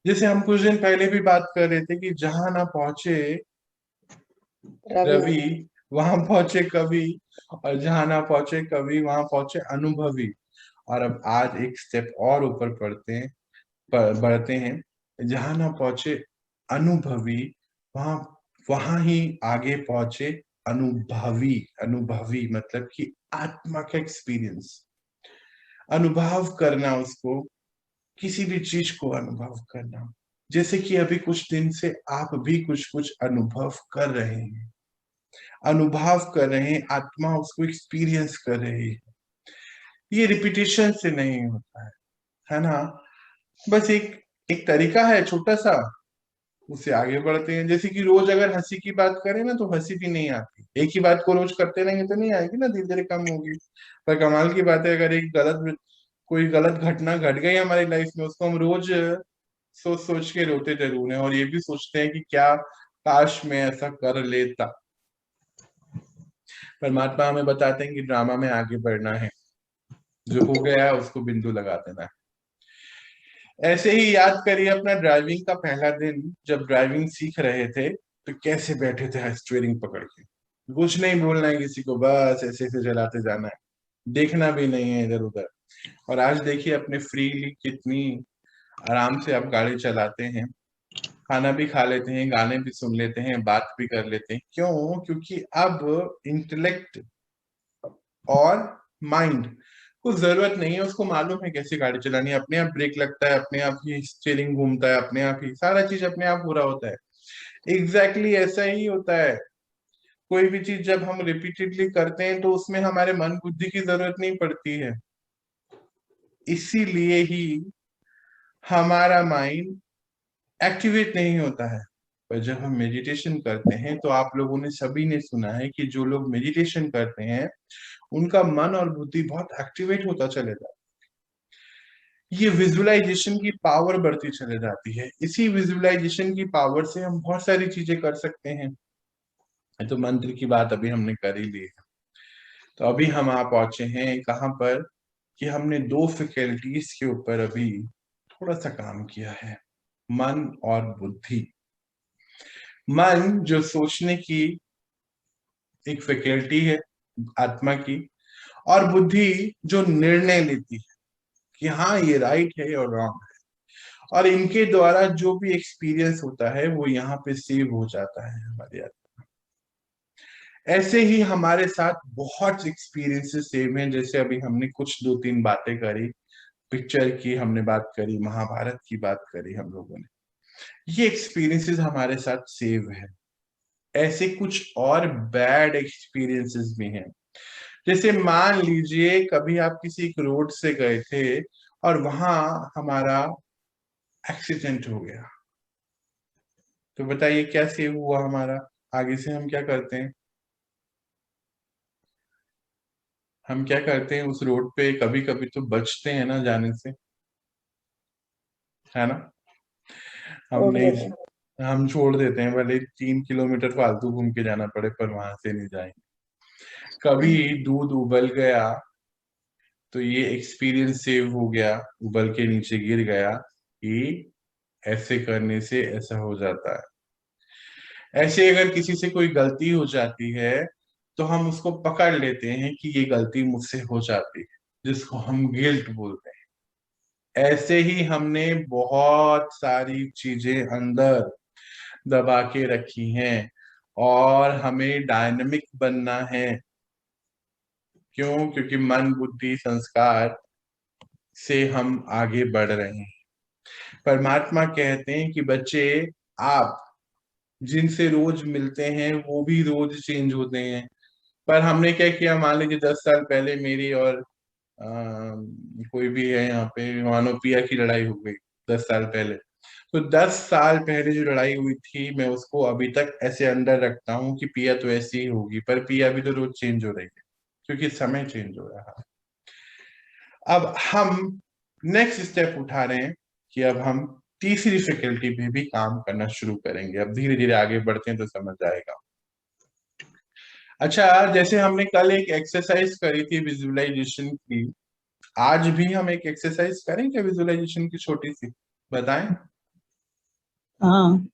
जैसे हम कुछ दिन पहले भी बात कर रहे थे कि जहां ना पहुंचे रवि वहां पहुंचे कवि, और जहां ना पहुंचे कवि वहां पहुंचे अनुभवी। और अब आज एक स्टेप और ऊपर बढ़ते हैं, जहां ना पहुंचे अनुभवी वहां वहां ही आगे पहुंचे अनुभवी। अनुभवी मतलब कि आत्मा का एक्सपीरियंस, अनुभव करना, उसको किसी भी चीज को अनुभव करना। जैसे कि अभी कुछ दिन से आप भी कुछ कुछ अनुभव कर रहे हैं, अनुभव कर रहे हैं, आत्मा उसको एक्सपीरियंस कर रही है। ये रिपीटेशन से नहीं होता है ना। बस एक एक तरीका है छोटा सा, उससे आगे बढ़ते हैं। जैसे कि रोज अगर हंसी की बात करें ना तो हंसी भी नहीं आती, एक ही बात को रोज करते रहेंगे तो नहीं आएगी ना, धीरे धीरे कम होगी। पर कमाल की बात है, अगर कोई गलत घटना घट गई हमारी लाइफ में, उसको हम रोज सोच सोच के रोते जरूर हैं, और ये भी सोचते हैं कि क्या काश मैं ऐसा कर लेता। परमात्मा हमें बताते हैं कि ड्रामा में आगे बढ़ना है, जो हो गया है उसको बिंदु लगा देना है। ऐसे ही याद करिए अपना ड्राइविंग का पहला दिन, जब ड्राइविंग सीख रहे थे तो कैसे बैठे थे स्टीयरिंग पकड़ के, कुछ नहीं बोलना है किसी को, बस ऐसे ऐसे चलाते जाना है, देखना भी नहीं है इधर उधर। और आज देखिए अपने फ्रीली कितनी आराम से आप गाड़ी चलाते हैं, खाना भी खा लेते हैं, गाने भी सुन लेते हैं, बात भी कर लेते हैं। क्यों? क्योंकि अब इंटेलेक्ट और माइंड को जरूरत नहीं है, उसको मालूम है कैसे गाड़ी चलानी है, अपने आप ब्रेक लगता है, अपने आप ही स्टीयरिंग घूमता है, अपने आप ही सारा चीज अपने आप पूरा होता है। एग्जैक्टली ऐसा ही होता है। कोई भी चीज जब हम रिपीटेडली करते हैं तो उसमें हमारे मन बुद्धि की जरूरत नहीं पड़ती है, इसीलिए ही हमारा माइंड एक्टिवेट नहीं होता है। पर जब हम मेडिटेशन करते हैं तो आप लोगों ने सभी ने सुना है कि जो लोग मेडिटेशन करते हैं उनका मन और बुद्धि बहुत एक्टिवेट होता चले जाता है। ये विजुअलाइजेशन की पावर बढ़ती चले जाती है, इसी विजुअलाइजेशन की पावर से हम बहुत सारी चीजें कर सकते हैं। तो मंत्र की बात अभी हमने कर ही ली है। तो अभी हम आ पहुंचे हैं कहाँ पर कि हमने दो फैकल्टीज के ऊपर अभी थोड़ा सा काम किया है, मन और बुद्धि। मन जो सोचने की एक फैकल्टी है आत्मा की, और बुद्धि जो निर्णय लेती है कि हाँ ये राइट है और रॉन्ग है, और इनके द्वारा जो भी एक्सपीरियंस होता है वो यहाँ पे सेव हो जाता है हमारे आत्मा। ऐसे ही हमारे साथ बहुत एक्सपीरियंसेस सेव हैं, जैसे अभी हमने कुछ दो तीन बातें करी, पिक्चर की हमने बात करी, महाभारत की बात करी हम लोगों ने, ये एक्सपीरियंसेस हमारे साथ सेव है। ऐसे कुछ और बैड एक्सपीरियंसेस भी हैं। जैसे मान लीजिए कभी आप किसी एक रोड से गए थे और वहां हमारा एक्सीडेंट हो गया, तो बताइए क्या सेव हुआ हमारा? आगे से हम क्या करते हैं? हम क्या करते हैं उस रोड पे? कभी कभी तो बचते हैं ना जाने से, है ना। हम नहीं, हम छोड़ देते हैं, भले 3 किलोमीटर फालतू घूम के जाना पड़े, पर वहां से नहीं जाएंगे। कभी दूध उबल गया तो ये एक्सपीरियंस सेव हो गया, उबल के नीचे गिर गया कि ऐसे करने से ऐसा हो जाता है। ऐसे अगर किसी से कोई गलती हो जाती है तो हम उसको पकड़ लेते हैं कि ये गलती मुझसे हो जाती है, जिसको हम गिल्ट बोलते हैं। ऐसे ही हमने बहुत सारी चीजें अंदर दबा के रखी हैं, और हमें डायनामिक बनना है। क्यों? क्योंकि मन बुद्धि संस्कार से हम आगे बढ़ रहे हैं। परमात्मा कहते हैं कि बच्चे, आप जिनसे रोज मिलते हैं वो भी रोज चेंज होते हैं। पर हमने क्या किया, मान लीजिए 10 साल पहले मेरी और कोई भी है यहाँ पे, मानो पिया की लड़ाई हो गई 10 साल पहले, तो 10 साल पहले जो लड़ाई हुई थी मैं उसको अभी तक ऐसे अंदर रखता हूँ कि पिया तो ऐसी ही होगी, पर पिया भी तो रोज चेंज हो रही है, क्योंकि समय चेंज हो रहा है। अब हम नेक्स्ट स्टेप उठा रहे हैं कि अब हम तीसरी फैकल्टी पे भी काम करना शुरू करेंगे। अब धीरे धीरे आगे बढ़ते हैं तो समझ आएगा। अच्छा, जैसे हमने कल एक एक्सरसाइज करी थी विजुअलाइजेशन की, आज भी हम एक एक्सरसाइज करें क्या विजुअलाइजेशन की, छोटी सी, बताएं? हाँ।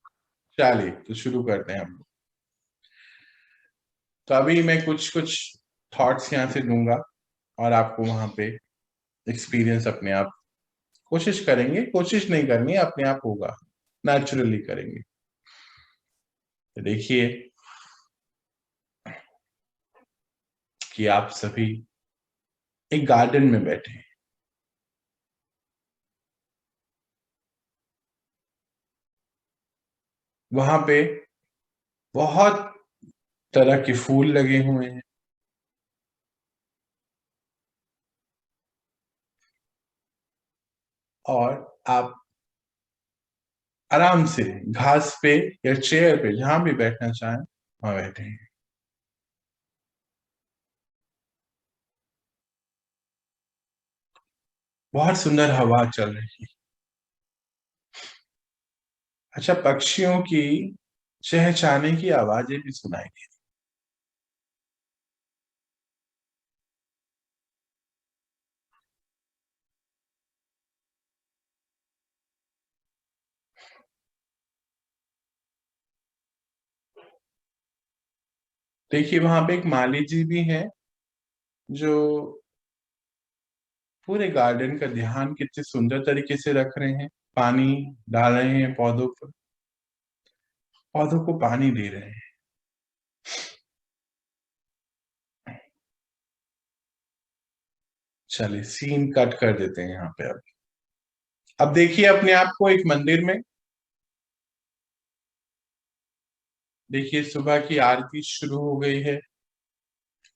चलिए तो शुरू करते हैं हम। तो अभी मैं कुछ कुछ थॉट्स यहाँ से दूंगा और आपको वहां पे एक्सपीरियंस अपने आप, कोशिश करेंगे, कोशिश नहीं करनी, अपने आप होगा, नेचुरली करेंगे। तो देखिए कि आप सभी एक गार्डन में बैठे हैं। वहां पे बहुत तरह के फूल लगे हुए हैं। और आप आराम से घास पे या चेयर पे, जहां भी बैठना चाहें वहां बैठे हैं। बहुत सुंदर हवा चल रही है। अच्छा, पक्षियों की चहचहाने की आवाजें भी सुनाई दे रही। देखिए वहां पे एक माली जी भी हैं जो पूरे गार्डन का ध्यान कितने सुंदर तरीके से रख रहे हैं। पानी डाल रहे हैं पौधों पर, पौधों को पानी दे रहे हैं। चलिए सीन कट कर देते हैं यहाँ पे। अब देखिए अपने आप को एक मंदिर में। देखिए सुबह की आरती शुरू हो गई है।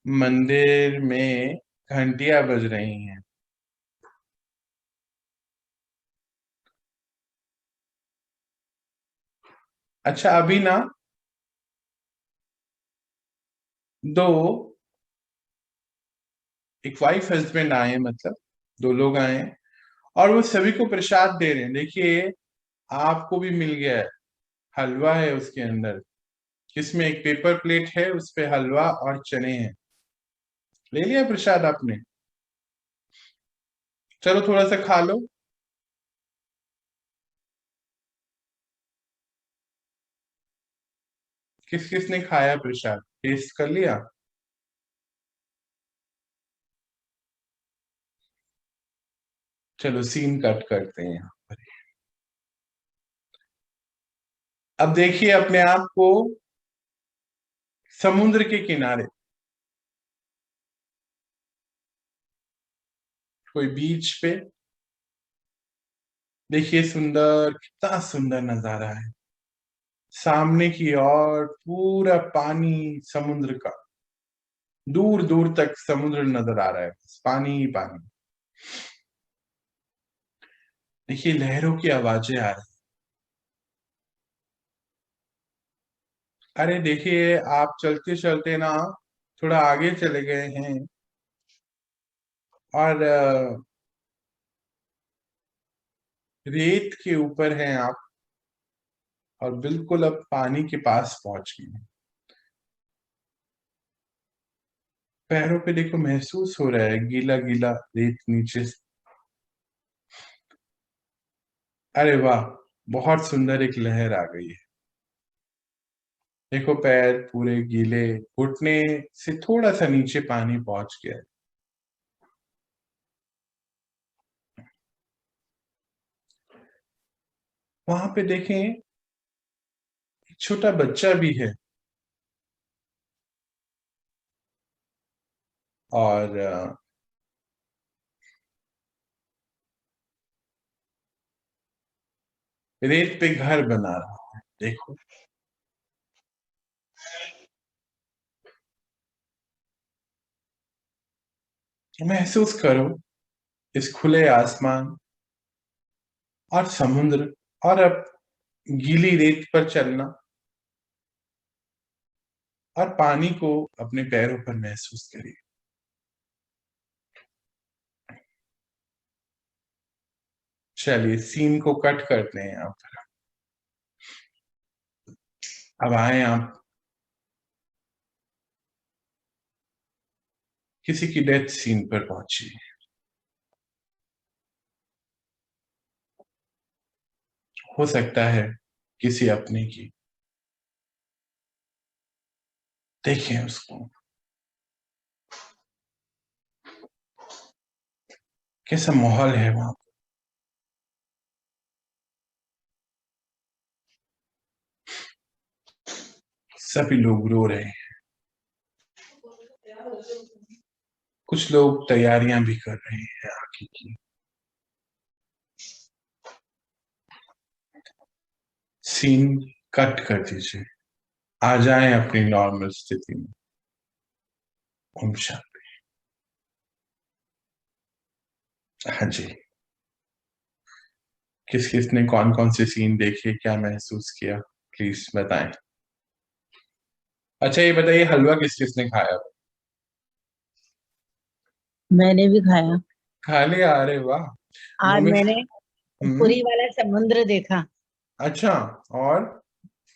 मंदिर में घंटियां बज रही हैं। अच्छा, अभी ना दो, एक वाइफ हस्बैंड आए हैं, मतलब दो लोग आए हैं और वो सभी को प्रसाद दे रहे हैं। देखिए आपको भी मिल गया है, हलवा है उसके अंदर, जिसमें एक पेपर प्लेट है, उस पे हलवा और चने हैं। ले लिया प्रसाद आपने? चलो थोड़ा सा खा लो। किस किस ने खाया प्रसाद, टेस्ट कर लिया? चलो सीन कट करते हैं यहाँ पर। अब देखिए अपने आप को समुद्र के किनारे, कोई बीच पे। देखिए सुंदर, कितना सुंदर नजारा है। सामने की ओर पूरा पानी समुद्र का, दूर दूर तक समुद्र नजर आ रहा है, बस पानी ही पानी। देखिए लहरों की आवाजें आ रही। अरे देखिए आप चलते चलते ना थोड़ा आगे चले गए हैं और रेत के ऊपर हैं आप, और बिल्कुल अब पानी के पास पहुंच गए हैं। पैरों पे देखो महसूस हो रहा है गीला गीला रेत नीचे से। अरे वाह, बहुत सुंदर एक लहर आ गई है। देखो पैर पूरे गीले, घुटने से थोड़ा सा नीचे पानी पहुंच गया है। वहां पे देखें एक छोटा बच्चा भी है और रेत पे घर बना रहा है। देखो महसूस करो इस खुले आसमान और समुद्र, और अब गीली रेत पर चलना और पानी को अपने पैरों पर महसूस करिए। चलिए सीन को कट करते हैं यहाँ पर। अब आए आप किसी की डेथ सीन पर पहुंची, हो सकता है किसी अपने की। देखें उसको, कैसा माहौल है वहां। सभी लोग रो रहे हैं, कुछ लोग तैयारियां भी कर रहे हैं आगे की। सीन कट कर दीजिए, आ जाएं अपनी नॉर्मल स्थिति में। ओम शांति। हाँ जी, किस किस ने कौन कौन से सीन देखे, क्या महसूस किया, प्लीज बताएं। अच्छा ये बताइए, हलवा किस किस ने खाया? मैंने भी खाया। खा लिया? अरे वाह। आज मुंह में। मैंने पुरी वाला समुद्र देखा। अच्छा। और?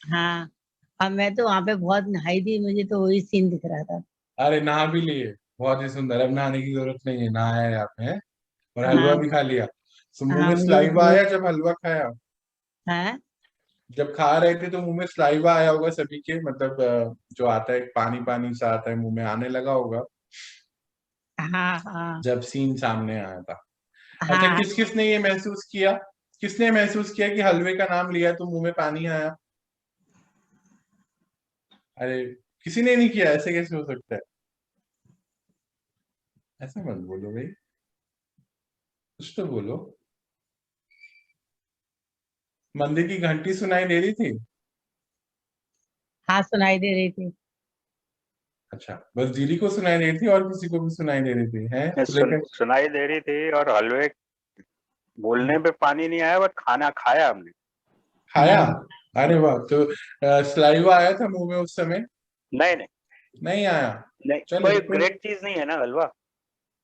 हाँ, अब मैं तो वहां पे बहुत नहाई थी, मुझे तो वही सीन दिख रहा था। अरे नहा भी लिए? बहुत ही सुंदर। अब नहाने की जरूरत नहीं है, नहाया है आपने, हैं? और हलवा हाँ भी खा लिया? तो मुंह हाँ, में मुझे सलाइवा आया जब हलवा खाया? हाँ जब खा रहे थे तो मुंह में सलाइवा आया होगा सभी के, मतलब जो आता है पानी पानी सा आता है मुंह में, आने लगा होगा हाँ हाँ जब सीन सामने आया था। अच्छा, हाँ। किस किस ने ये महसूस किया, किसने महसूस किया कि हलवे का नाम लिया तो मुंह में पानी आया? अरे किसी ने नहीं किया? ऐसे कैसे हो सकता है? ऐसा मत बोलो भाई, कुछ तो बोलो। मंदिर की घंटी सुनाई दे रही थी? हाँ, सुनाई दे रही थी। अच्छा, बस दीदी को सुनाई दे रही थी और किसी को भी सुनाई दे रही थी, हैं? तो लेकर सुनाई दे रही थी और हलवे बोलने पे पानी नहीं आया, बट खाना खाया हमने। खाया? हाँ, अरे वाह। तो सलाइवा आया था मुंह में उस समय? नहीं नहीं नहीं आया? नहीं, चलिए कोई कोई। ग्रेट चीज नहीं है ना हलवा।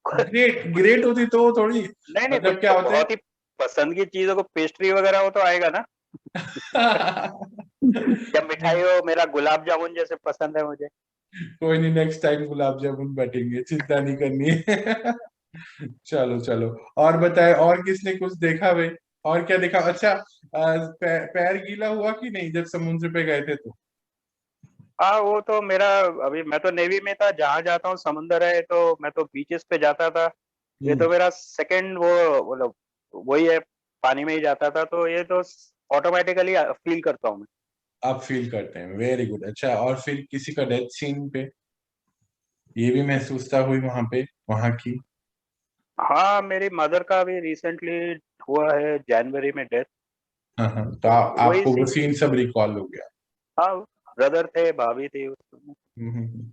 ग्रेट ग्रेट होती तो थोड़ी, नहीं नहीं, मतलब कुछ क्या तो होता बहुत ही पसंद की चीजों को पेस्ट्री वगैरह हो तो आएगा ना। जब मिठाई हो, मेरा गुलाब जामुन जैसे पसंद है मुझे। कोई नहीं, नेक्स्ट टाइम गुलाब जामुन बटेंगे, चिंता नहीं करनी है। चलो चलो। और बताए, और किसने कुछ देखा भाई? और क्या देखा? अच्छा, पैर गीला हुआ कि नहीं जब समुद्र पे गए थे तो? हाँ, वो तो मेरा, अभी मैं तो नेवी में था, जहाँ जाता हूँ समुंदर है तो मैं तो बीचेस पे जाता था। ये हम्म। तो मेरा सेकंड वो मतलब वही है, पानी में ही जाता था, तो ये तो ऑटोमेटिकली फील करता हूँ मैं। आप फील करते हैं, वेरी गुड। अच्छा, और फिर किसी का डेथ सीन पे ये भी महसूसता हुई वहां पे, वहां की? हाँ, मेरी मदर का भी रिसेंटली हुआ है, जनवरी में डेथ। हाँ हाँ, तो तो वही आपको वो सीन। सीन सब रिकॉल हो गया? हाँ, ब्रदर थे, भाभी थी उस समय। हम्म।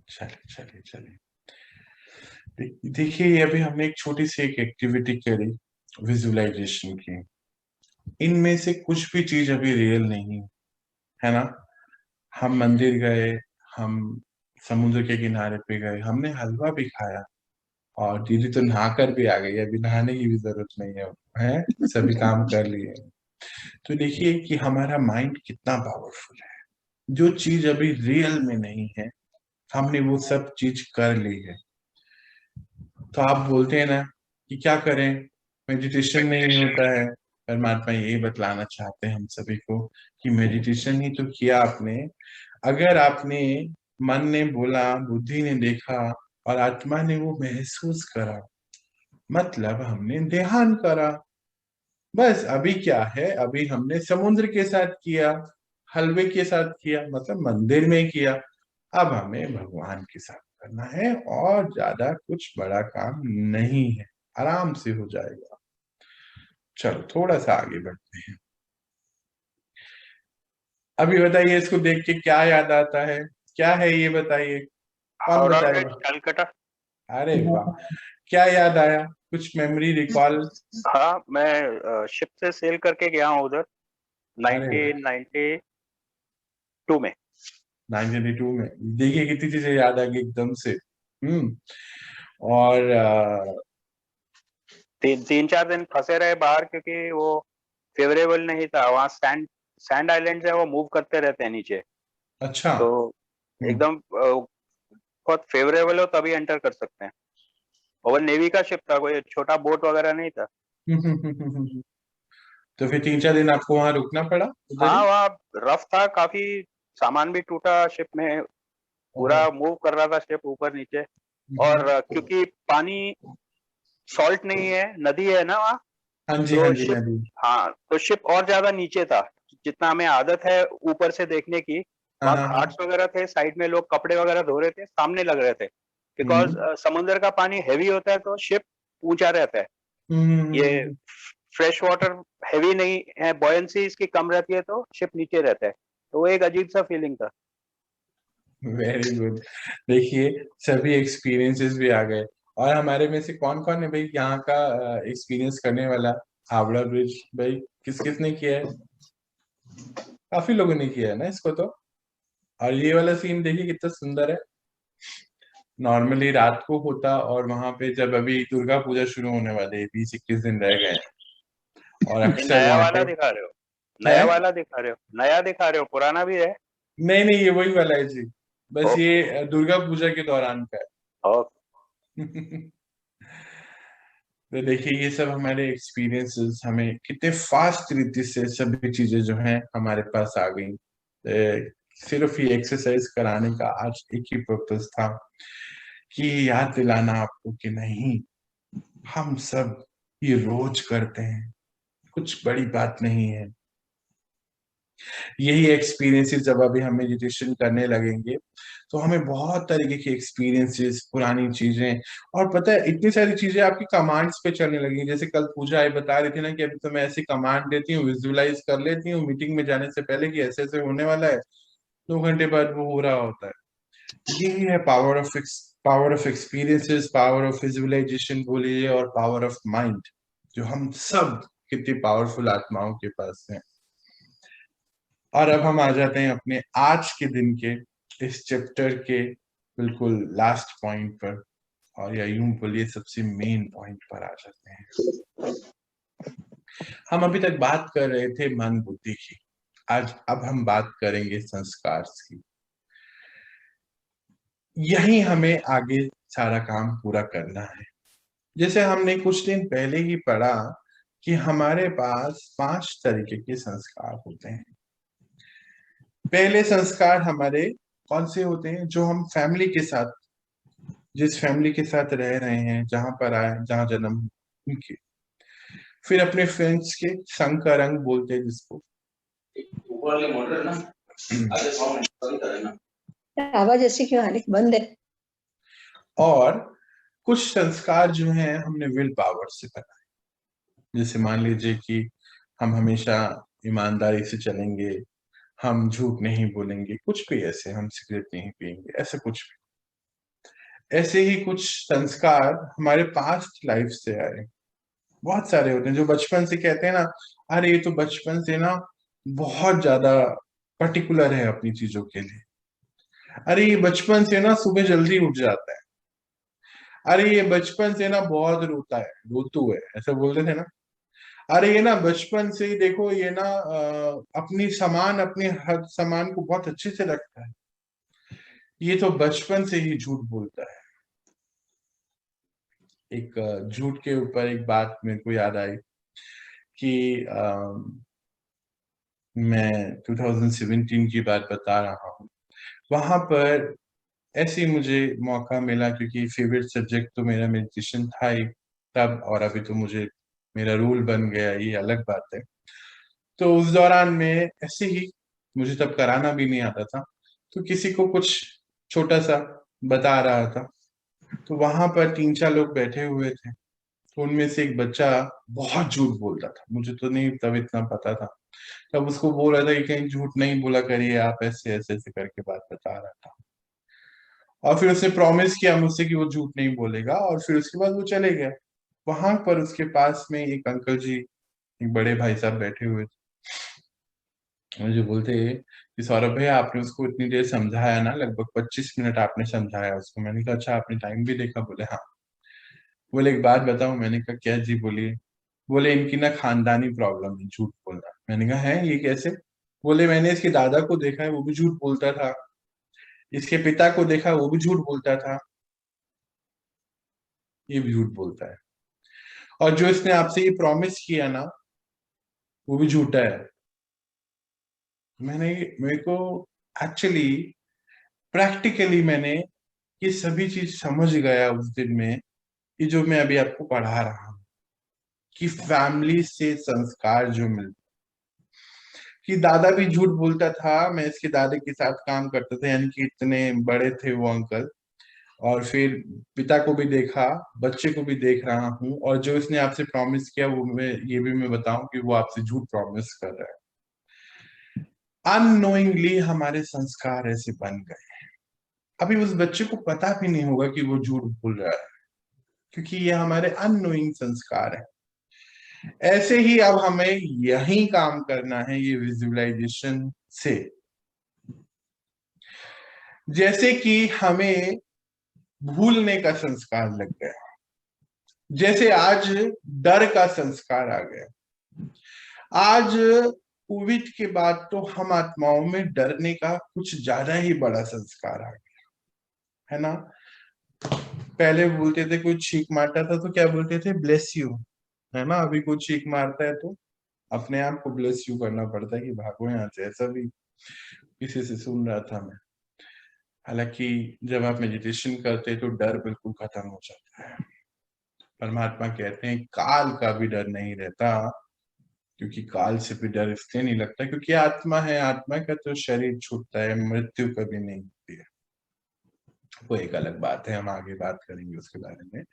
चलिए चलिए चलिए। देखिए, अभी हमने एक छोटी सी एक एक्टिविटी करी, विजुअलाइजेशन की। इनमें से कुछ भी चीज अभी रियल नहीं है ना। हम मंदिर गए, हम समुद्र के किनारे पे गए, हमने हलवा भी खाया, और दीदी तो नहा कर भी आ गई, अभी नहाने की भी जरूरत नहीं है सभी काम कर लिए। तो देखिए कि हमारा माइंड कितना पावरफुल है। जो चीज अभी रियल में नहीं है, हमने वो सब चीज कर ली है। तो आप बोलते हैं ना कि क्या करें, मेडिटेशन नहीं होता है। परमात्मा यही बतलाना चाहते हैं हम सभी को कि मेडिटेशन ही तो किया आपने। अगर आपने, मन ने बोला, बुद्धि ने देखा और आत्मा ने वो महसूस करा, मतलब हमने ध्यान करा। बस अभी क्या है, अभी हमने समुद्र के साथ किया, हलवे के साथ किया, मतलब मंदिर में किया। अब हमें भगवान के साथ करना है, और ज्यादा कुछ बड़ा काम नहीं है, आराम से हो जाएगा। चलो थोड़ा सा आगे बढ़ते हैं। अभी बताइए, इसको देख के क्या याद आता है? क्या है ये बताइए, कौन हावड़ा ब्रिज, बताएगा? कलकत्ता। अरे वाह, क्या याद आया? कुछ मेमोरी रिकॉल? हाँ, मैं शिप से सेल करके गया हूँ उधर अरे वाह, 1992 में। 1992 में? देखिए कितनी चीजें याद आ गई एकदम से। हम्म। और तीन चार दिन फंसे रहे बाहर क्योंकि वो फेवरेबल नहीं था। वहाँ सैंड आइलैंड है, वो मूव करते रहते हैं नीचे। अच्छा। तो एकदम बहुत फेवरेबल हो तभी एंटर कर सकते हैं। और वो नेवी का शिप था, कोई छोटा बोट वगैरह नहीं था। तो फिर 3-4 दिन आपको वहां रुकना पड़ा उधर हाँ, ही? वहाँ रफ था काफी, सामान भी टूटा शिप में, ओहो। पूरा मूव कर रहा था शिप ऊपर नीचे। और क्योंकि पानी सॉल्ट नहीं है, नदी है ना वहाँ, हाँ जी, हाँ तो जी, हाँ शिप, जी। हाँ तो शिप और ज्यादा नीचे था। जितना हमें आदत है ऊपर से देखने की, हाँ, वहाँ हाँ, हाँ। घाट्स वगैरह थे, साइड में लोग कपड़े वगैरह धो रहे थे, सामने लग रहे थे। बिकॉज हम्म, समुद्र का पानी हैवी होता है तो शिप ऊंचा रहता है। ये हम्म। फ्रेश वाटर हैवी नहीं है, बॉयंसी इसकी कम रहती है तो शिप नीचे रहता है। तो वो एक अजीब सा फीलिंग था। Very good. देखिए, सभी एक्सपीरियंसेस भी आ गए। और हमारे में से कौन कौन है भाई यहाँ का एक्सपीरियंस करने वाला? हावड़ा ब्रिज भाई, किस किस ने किया है? काफी लोगों ने किया है ना इसको तो। और ये वाला सीन देखिए कितना सुंदर है। नॉर्मली रात को होता, और वहां पे जब अभी दुर्गा पूजा शुरू होने वाले 20-21 दिन रह गए हैं, और ये अक्सर नया वहां वाला पे दिखा रहे हो? है। नया वाला दिखा रहे हो? नया दिखा रहे हो, पुराना भी है? नहीं नहीं, ये वही वाला है जी। बस ये ओके। दुर्गा पूजा के दौरान का ओके। है। तो देखिए, ये सब हमारे एक्सपीरियंसेस हमें कितने फास्ट रीति से सभी चीजें जो हैं हमारे पास आ गई। सिर्फ ये एक्सरसाइज कराने का आज एक ही पर्पस था, कि याद दिलाना आपको कि नहीं, हम सब ये रोज करते हैं, कुछ बड़ी बात नहीं है। यही एक्सपीरियंसेस जब अभी हम मेडिटेशन करने लगेंगे, तो हमें बहुत तरीके के एक्सपीरियंसेस, पुरानी चीजें, और पता है इतनी सारी चीजें आपकी कमांड्स पे चलने लगेंगी। जैसे कल पूजा आई बता रही थी ना कि अभी तो मैं ऐसी कमांड देती हूँ, विजुअलाइज कर लेती हूँ मीटिंग में जाने से पहले कि ऐसे ऐसे होने वाला है, 2 घंटे बाद वो हो रहा होता है। यही है power of experiences, power of visualisation बोलिए, और पावर ऑफ माइंड, जो हम सब कितनी पावरफुल आत्माओं के पास है। और अब हम आ जाते हैं अपने आज के दिन के इस चैप्टर के बिल्कुल लास्ट पॉइंट पर, और या यूं बोलिए सबसे मेन पॉइंट पर आ जाते हैं। हम अभी तक बात कर रहे थे मन बुद्धि की, आज अब हम बात करेंगे संस्कार की। यही हमें आगे सारा काम पूरा करना है। जैसे हमने कुछ दिन पहले ही पढ़ा कि हमारे पास 5 तरीके के संस्कार होते हैं। पहले संस्कार हमारे कौन से होते हैं? जो हम फैमिली के साथ, जिस फैमिली के साथ रह रहे हैं, जहां पर आए, जहां जन्म उनके। फिर अपने फ्रेंड्स के, संग का रंग बोलते हैं जिसको। आवाज ऐसी क्यों आ रही? बंद है। और कुछ संस्कार जो हैं हमने विल पावर से बनाए। जैसे मान लीजिए कि हम हमेशा ईमानदारी से चलेंगे, हम झूठ नहीं बोलेंगे, कुछ भी ऐसे, हम सिगरेट नहीं पिएंगे, ऐसा कुछ भी। ऐसे ही कुछ संस्कार हमारे पास्ट लाइफ से आए। बहुत सारे होते हैं जो बचपन से कहते हैं ना, अरे ये तो बचपन से ना बहुत ज्यादा पर्टिकुलर है अपनी चीजों के लिए। अरे ये बचपन से ना सुबह जल्दी उठ जाता है। अरे ये बचपन से ना बहुत रोता है, रोतू है, ऐसा बोलते थे ना। अरे ये ना बचपन से ही देखो, ये ना अपनी हर सामान को बहुत अच्छे से रखता है, ये तो बचपन से ही झूठ बोलता है। एक झूठ के ऊपर एक बात मेरे को याद आई कि मैं 2017 की बात बता रहा हूँ। वहां पर ऐसे ही मुझे मौका मिला, क्योंकि फेवरेट सब्जेक्ट तो मेरा मेडिटेशन था ही तब, और अभी तो मुझे मेरा रूल बन गया, ये अलग बात है। तो उस दौरान में ऐसे ही, मुझे तब कराना भी नहीं आता था, तो किसी को कुछ छोटा सा बता रहा था। तो वहां पर 3-4 लोग बैठे हुए थे, तो उनमें से एक बच्चा बहुत झूठ बोलता था। मुझे तो नहीं तब इतना पता था, तब उसको बोल रहा था कि कहीं झूठ नहीं बोला करिए आप, ऐसे ऐसे ऐसे करके बात बता रहा था। और फिर उसने प्रॉमिस किया मुझसे कि वो झूठ नहीं बोलेगा, और फिर उसके बाद वो चले गए। वहां पर उसके पास में एक अंकल जी, एक बड़े भाई साहब बैठे हुए थे। मुझे बोलते कि सौरभ भैया, आपने उसको इतनी देर समझाया ना, लगभग 25 मिनट आपने समझाया उसको। मैंने कहा अच्छा, आपने टाइम भी देखा? बोले हाँ। बोले एक बात बताऊं। मैंने कहा क्या जी बोलिए। बोले इनकी ना खानदानी प्रॉब्लम है झूठ बोलना। मैंने कहा है ये कैसे। बोले मैंने इसके दादा को देखा है वो भी झूठ बोलता था, इसके पिता को देखा वो भी झूठ बोलता था, ये भी झूठ बोलता है, और जो इसने आपसे ये प्रॉमिस किया ना वो भी झूठा है। मेरे को एक्चुअली प्रैक्टिकली मैंने ये सभी चीज समझ गया उस दिन में, कि जो मैं अभी आपको पढ़ा रहा हूं, कि फैमिली से संस्कार जो मिलता, कि दादा भी झूठ बोलता था। मैं इसके दादा के साथ काम करता था, यानी कि इतने बड़े थे वो अंकल, और फिर पिता को भी देखा, बच्चे को भी देख रहा हूँ, और जो इसने आपसे प्रॉमिस किया वो ये भी मैं बताऊं कि वो आपसे झूठ प्रॉमिस कर रहा है। अननोइंगली हमारे संस्कार ऐसे बन गए। अभी उस बच्चे को पता भी नहीं होगा कि वो झूठ बोल रहा है, क्योंकि ये हमारे अननोइंग संस्कार है। ऐसे ही अब हमें यही काम करना है ये विजुअलाइजेशन से। जैसे कि हमें भूलने का संस्कार लग गया, जैसे आज डर का संस्कार आ गया। आज कोविड के बाद तो हम आत्माओं में डरने का कुछ ज्यादा ही बड़ा संस्कार आ गया है ना। पहले बोलते थे कोई छींक मारता था तो क्या बोलते थे, ब्लेस यू, है ना। अभी कोई छींक मारता है तो अपने आप को ब्लेस यू करना पड़ता है कि भागो यहाँ से। ऐसा भी किसी से सुन रहा था मैं। हालांकि जब आप मेडिटेशन करते हैं तो डर बिल्कुल खत्म हो जाता है। परमात्मा कहते हैं काल का भी डर नहीं रहता, क्योंकि काल से भी डर इसलिए नहीं लगता क्योंकि आत्मा है। आत्मा का तो शरीर छूटता है, मृत्यु कभी नहीं होती है। वो एक अलग बात है, हम आगे बात करेंगे उसके बारे में।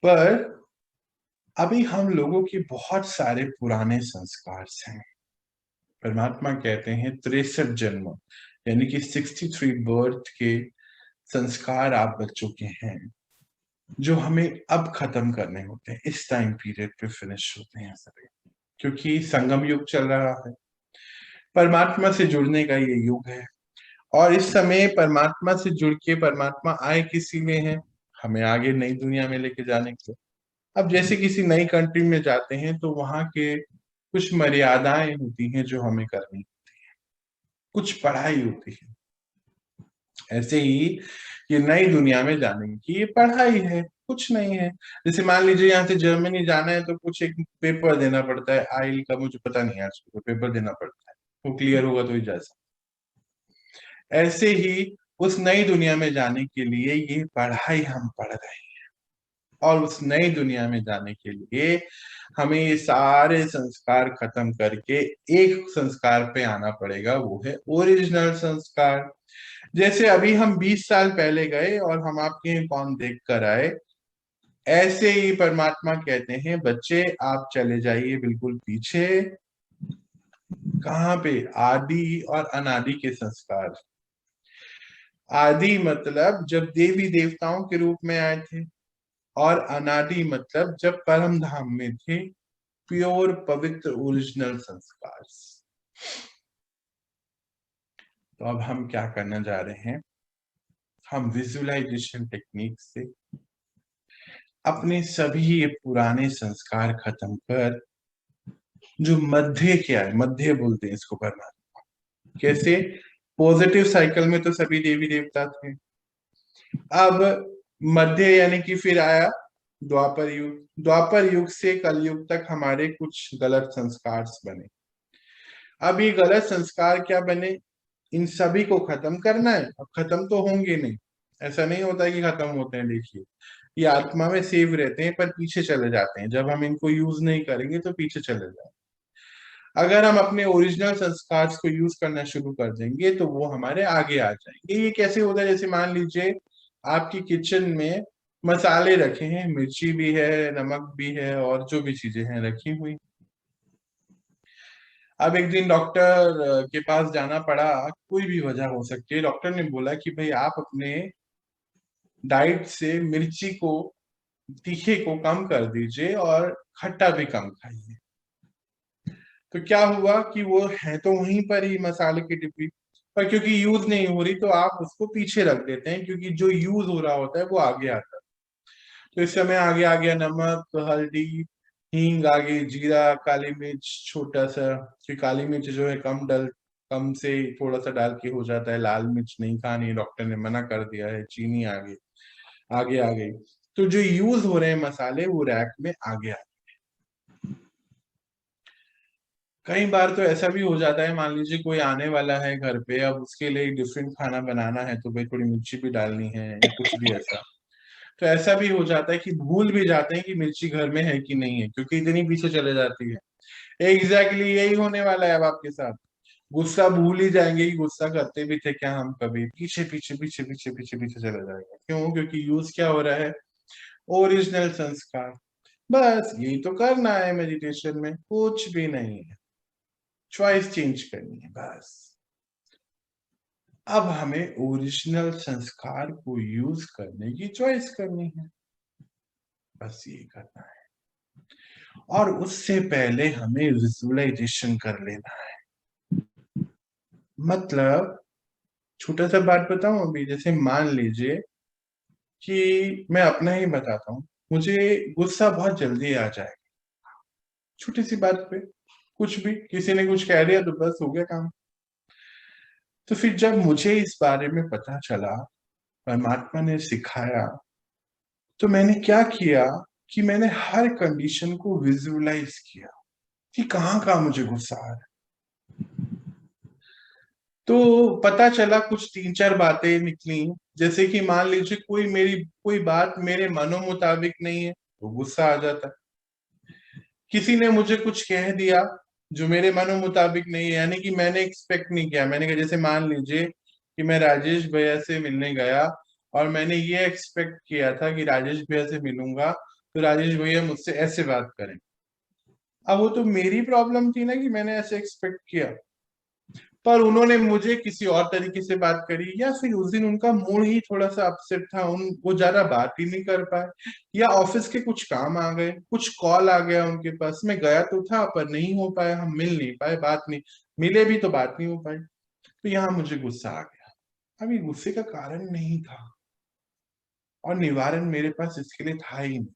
पर अभी हम लोगों के बहुत सारे पुराने संस्कार हैं। परमात्मा कहते हैं 63 जन्म, यानी कि 63 बर्थ के संस्कार आप बच्चों के हैं, जो हमें अब खत्म करने होते हैं। इस टाइम पीरियड पे फिनिश होते हैं सभी, क्योंकि संगम युग चल रहा है, परमात्मा से जुड़ने का ये युग है। और इस समय परमात्मा से जुड़ के परमात्मा आए किसी में है, हमें आगे नई दुनिया में लेके जाने के लिए। अब जैसे किसी नई कंट्री में जाते हैं तो वहां के कुछ मर्यादाएं होती हैं जो हमें करनी होती है, कुछ पढ़ाई होती है। ऐसे ही ये नई दुनिया में जाने की ये पढ़ाई है, कुछ नहीं है। जैसे मान लीजिए यहाँ से जर्मनी जाना है तो कुछ एक पेपर देना पड़ता है, आइल का मुझे पता नहीं है, तो पेपर देना पड़ता है, वो क्लियर होगा तो ही जा सकते। ऐसे ही उस नई दुनिया में जाने के लिए ये पढ़ाई हम पढ़ रहे हैं, और उस नई दुनिया में जाने के लिए हमें ये सारे संस्कार खत्म करके एक संस्कार पे आना पड़ेगा, वो है ओरिजिनल संस्कार। जैसे अभी हम 20 साल पहले गए और हम आपके यहाँ कौन देख कर आए, ऐसे ही परमात्मा कहते हैं बच्चे आप चले जाइए बिल्कुल पीछे। कहाँ पे, आदि और अनादि के संस्कार। आदि मतलब जब देवी देवताओं के रूप में आए थे, और अनादि मतलब जब परम धाम में थे, प्योर पवित्र ओरिजिनल संस्कार। तो अब हम क्या करना जा रहे हैं, हम विजुअलाइजेशन टेक्निक से अपने सभी ये पुराने संस्कार खत्म कर, जो मध्य क्या है, मध्य बोलते हैं इसको परमात्मा। कैसे, पॉजिटिव साइकिल में तो सभी देवी देवता थे, अब मध्य यानी कि फिर आया द्वापर युग। द्वापर युग से कलयुग तक हमारे कुछ गलत संस्कार बने। अब ये गलत संस्कार क्या बने, इन सभी को खत्म करना है। अब खत्म तो होंगे नहीं, ऐसा नहीं होता है कि खत्म होते हैं। देखिए ये आत्मा में सेव रहते हैं पर पीछे चले जाते हैं, जब हम इनको यूज नहीं करेंगे तो पीछे चले जाएंगे। अगर हम अपने ओरिजिनल संस्कार को यूज करना शुरू कर देंगे तो वो हमारे आगे आ जाएंगे। ये कैसे होता है, जैसे मान लीजिए आपकी किचन में मसाले रखे हैं, मिर्ची भी है, नमक भी है, और जो भी चीजें हैं रखी हुई। अब एक दिन डॉक्टर के पास जाना पड़ा, कोई भी वजह हो सकती है। डॉक्टर ने बोला कि भाई आप अपने डाइट से मिर्ची को, तीखे को कम कर दीजिए और खट्टा भी कम खाइए। तो क्या हुआ कि वो है तो वहीं पर ही मसाले की डिब्बी, पर क्योंकि यूज नहीं हो रही तो आप उसको पीछे रख देते हैं, क्योंकि जो यूज हो रहा होता है वो आगे आता है। तो इस समय आगे आ गया नमक, हल्दी, हींग, आगे जीरा, काली मिर्च छोटा सा, कि काली मिर्च जो है कम से थोड़ा सा डाल के हो जाता है, लाल मिर्च नहीं खानी, डॉक्टर ने मना कर दिया है। चीनी आगे आगे आ गई। तो जो यूज हो रहे हैं मसाले वो रैक में आगे आ गए। कई बार तो ऐसा भी हो जाता है, मान लीजिए कोई आने वाला है घर पे, अब उसके लिए डिफरेंट खाना बनाना है, तो भाई थोड़ी मिर्ची भी डालनी है या कुछ भी ऐसा, तो ऐसा भी हो जाता है कि भूल भी जाते हैं कि मिर्ची घर में है कि नहीं है, क्योंकि इतनी पीछे चले जाती है। एग्जैक्टली यही होने वाला है अब आपके साथ। गुस्सा भूल ही जाएंगे कि गुस्सा करते भी थे क्या हम कभी, पीछे पीछे पीछे पीछे पीछे पीछे चले जाएंगे। क्यों? क्योंकि यूज क्या हो रहा है, ओरिजिनल संस्कार। बस यही तो करना है मेडिटेशन में, कुछ भी नहीं है, चॉइस चेंज करनी है बस। अब हमें ओरिजिनल संस्कार को यूज करने की चॉइस करनी है, बस ये करना है। और उससे पहले हमें विजुअलाइजेशन कर लेना है। मतलब छोटा सा बात बताऊं अभी, जैसे मान लीजिए कि मैं अपना ही बताता हूँ, मुझे गुस्सा बहुत जल्दी आ जाएगा छोटी सी बात पे, कुछ भी किसी ने कुछ कह दिया तो बस हो गया काम। तो फिर जब मुझे इस बारे में पता चला, परमात्मा ने सिखाया, तो मैंने क्या किया कि मैंने हर कंडीशन को विजुअलाइज किया कि कहाँ कहाँ मुझे गुस्सा आ रहा है। तो पता चला कुछ 3-4 बातें निकली, जैसे कि मान लीजिए कोई बात मेरे मनो मुताबिक नहीं है तो गुस्सा आ जाता है। किसी ने मुझे कुछ कह दिया जो मेरे मनो मुताबिक नहीं है, यानी कि मैंने एक्सपेक्ट नहीं किया, मैंने कहा जैसे मान लीजिए कि मैं राजेश भैया से मिलने गया और मैंने ये एक्सपेक्ट किया था कि राजेश भैया से मिलूंगा तो राजेश भैया मुझसे ऐसे बात करें। अब वो तो मेरी प्रॉब्लम थी ना कि मैंने ऐसे एक्सपेक्ट किया, पर उन्होंने मुझे किसी और तरीके से बात करी, या फिर उस दिन उनका मूड ही थोड़ा सा अपसेट था, वो ज्यादा बात ही नहीं कर पाए, या ऑफिस के कुछ काम आ गए, कुछ कॉल आ गया उनके पास, मैं गया तो था पर नहीं हो पाया, हम मिल नहीं पाए, बात नहीं, मिले भी तो बात नहीं हो पाई, तो यहाँ मुझे गुस्सा आ गया। अभी गुस्से का कारण नहीं था और निवारण मेरे पास इसके लिए था ही नहीं।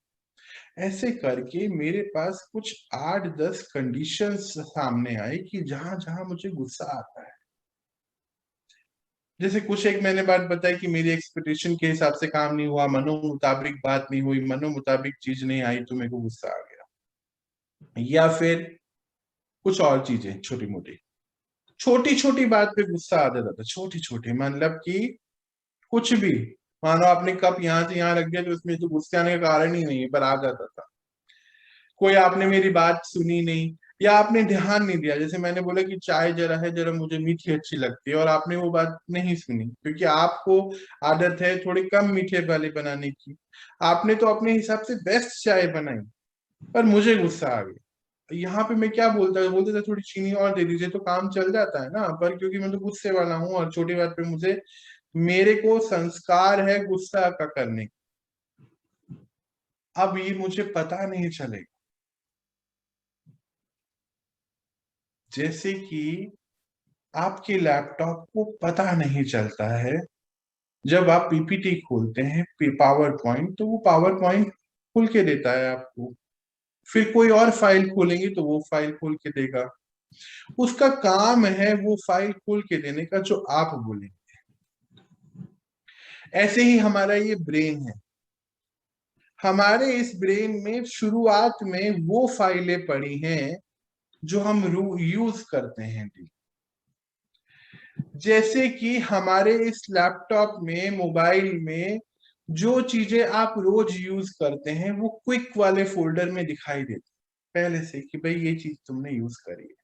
ऐसे करके मेरे पास कुछ 8-10 कंडीशंस सामने आई कि जहां जहां मुझे गुस्सा आता है। जैसे कुछ एक मैंने बात बताई कि मेरी एक्सपेक्टेशन के हिसाब से काम नहीं हुआ, मनो मुताबिक बात नहीं हुई, मनो मुताबिक चीज नहीं आई तो मेरे को गुस्सा आ गया। या फिर कुछ और चीजें छोटी छोटी बात पे गुस्सा आ जाता था, छोटी छोटी, मतलब कि कुछ भी, मानो आपने कप यहाँ से यहाँ रख दिया तो उसमें तो गुस्से आने का कारण ही नहीं है, पर आ जाता था। कोई आपने मेरी बात सुनी नहीं या आपने ध्यान नहीं दिया, जैसे मैंने बोला कि चाय जरा है, जरा मुझे मीठी अच्छी लगती है और आपने वो बात नहीं सुनी, क्योंकि आपको आदत है थोड़ी कम मीठे वाली बनाने की, आपने तो अपने हिसाब से बेस्ट चाय बनाई, पर मुझे गुस्सा आ गया। यहाँ पे मैं क्या बोलते थे थोड़ी चीनी और दे दीजिए तो काम चल जाता है ना, पर क्योंकि मैं तो गुस्से वाला हूँ और छोटी बात पे मेरे को संस्कार है गुस्सा का करने का, अब ये मुझे पता नहीं चलेगा। जैसे कि आपके लैपटॉप को पता नहीं चलता है, जब आप पीपीटी खोलते हैं पावर पॉइंट, तो वो पावर पॉइंट खोल के देता है आपको, फिर कोई और फाइल खोलेंगे तो वो फाइल खोल के देगा, उसका काम है वो फाइल खोल के देने का जो आप बोलेंगे। ऐसे ही हमारा ये ब्रेन है, हमारे इस ब्रेन में शुरुआत में वो फाइलें पड़ी हैं जो हम यूज करते हैं। जैसे कि हमारे इस लैपटॉप में, मोबाइल में जो चीजें आप रोज यूज करते हैं वो क्विक वाले फोल्डर में दिखाई देती पहले से कि भाई ये चीज तुमने यूज करी है।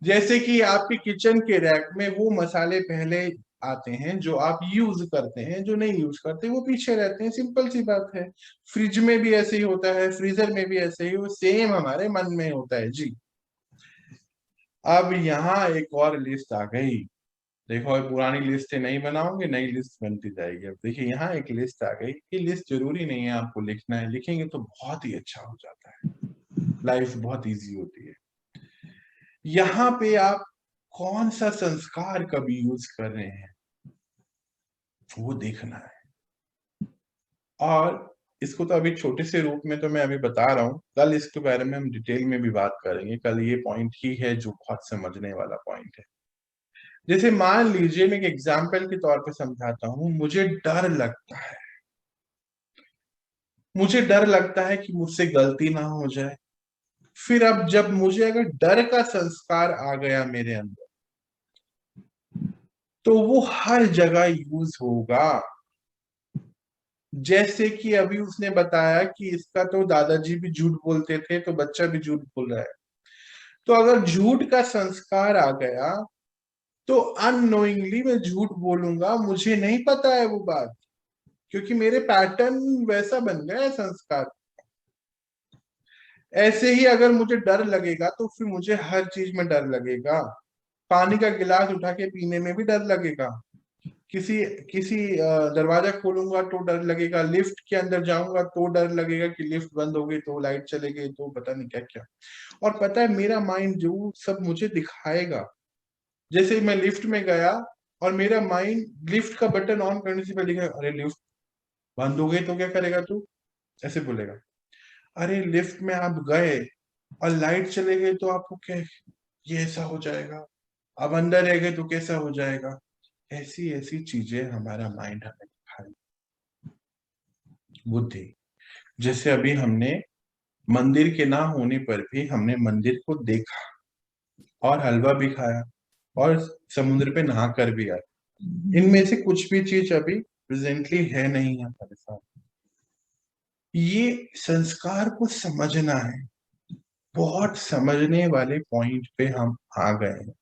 जैसे कि आपके किचन के रैक में वो मसाले पहले आते हैं जो आप यूज करते हैं, जो नहीं यूज करते वो पीछे रहते हैं, सिंपल सी बात है। फ्रिज में भी ऐसे ही होता है, फ्रीजर में भी ऐसे ही, वो सेम हमारे मन में होता है जी। अब यहाँ एक और लिस्ट आ गई, देखो पुरानी लिस्ट नहीं बनाओगे, नई लिस्ट बनती जाएगी। अब देखिए यहाँ एक लिस्ट आ गई, ये लिस्ट जरूरी नहीं है आपको लिखना है, लिखेंगे तो बहुत ही अच्छा हो जाता है, लाइफ बहुत इजी होती है। यहाँ पे आप कौन सा संस्कार कभी यूज कर रहे हैं वो देखना है, और इसको तो अभी छोटे से रूप में तो मैं अभी बता रहा हूँ, कल इसके बारे में हम डिटेल में भी बात करेंगे। कल ये पॉइंट ही है जो बहुत समझने वाला पॉइंट है। जैसे मान लीजिए, मैं एक एग्जाम्पल के तौर पे समझाता हूँ, मुझे डर लगता है, मुझे डर लगता है कि मुझसे गलती ना हो जाए। फिर अब जब मुझे अगर डर का संस्कार आ गया मेरे अंदर, तो वो हर जगह यूज होगा। जैसे कि अभी उसने बताया कि इसका तो दादाजी भी झूठ बोलते थे, तो बच्चा भी झूठ बोल रहा है। तो अगर झूठ का संस्कार आ गया, तो अननोइंगली मैं झूठ बोलूंगा, मुझे नहीं पता है वो बात, क्योंकि मेरे पैटर्न वैसा बन गया है संस्कार। ऐसे ही अगर मुझे डर लगेगा, तो फिर मुझे हर चीज में डर लगेगा। पानी का गिलास उठा के पीने में भी डर लगेगा, किसी किसी दरवाजा खोलूंगा तो डर लगेगा, लिफ्ट के अंदर जाऊंगा तो डर लगेगा कि लिफ्ट बंद हो गई तो लाइट चले गई तो पता नहीं क्या क्या। और पता है मेरा माइंड जो सब मुझे दिखाएगा, जैसे मैं लिफ्ट में गया और मेरा माइंड लिफ्ट का बटन ऑन करने से पहले अरे लिफ्ट बंद हो गई तो क्या करेगा तू, ऐसे बोलेगा। अरे लिफ्ट में आप गए और लाइट चले गए तो आपको क्या, ये ऐसा हो जाएगा, अब अंदर रह गए तो कैसा हो जाएगा। ऐसी ऐसी चीजें हमारा माइंड हमें दिखाए। बुद्धि, जैसे अभी हमने मंदिर के ना होने पर भी हमने मंदिर को देखा और हलवा भी खाया और समुद्र पे नहा कर भी आए। इनमें से कुछ भी चीज अभी प्रेजेंटली है नहीं हमारे साथ। ये संस्कार को समझना है, बहुत समझने वाले पॉइंट पे हम आ गए हैं।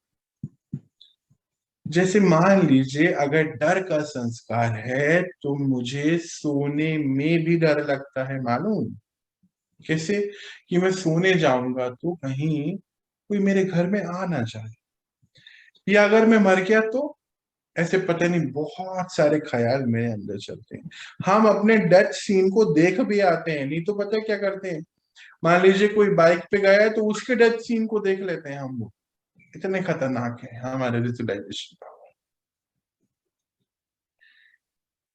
जैसे मान लीजिए अगर डर का संस्कार है, तो मुझे सोने में भी डर लगता है, मालूम कैसे, कि मैं सोने जाऊंगा तो कहीं कोई मेरे घर में आ ना जाए, या अगर मैं मर गया तो, ऐसे पता नहीं बहुत सारे ख्याल मेरे अंदर चलते हैं। हम अपने डेथ सीन को देख भी आते हैं, नहीं तो पता है क्या करते हैं, मान लीजिए कोई बाइक पे गया है तो उसके डेथ सीन को देख लेते हैं हम लोग। इतने खतरनाक है हमारे विजुअलाइजेशन पावर।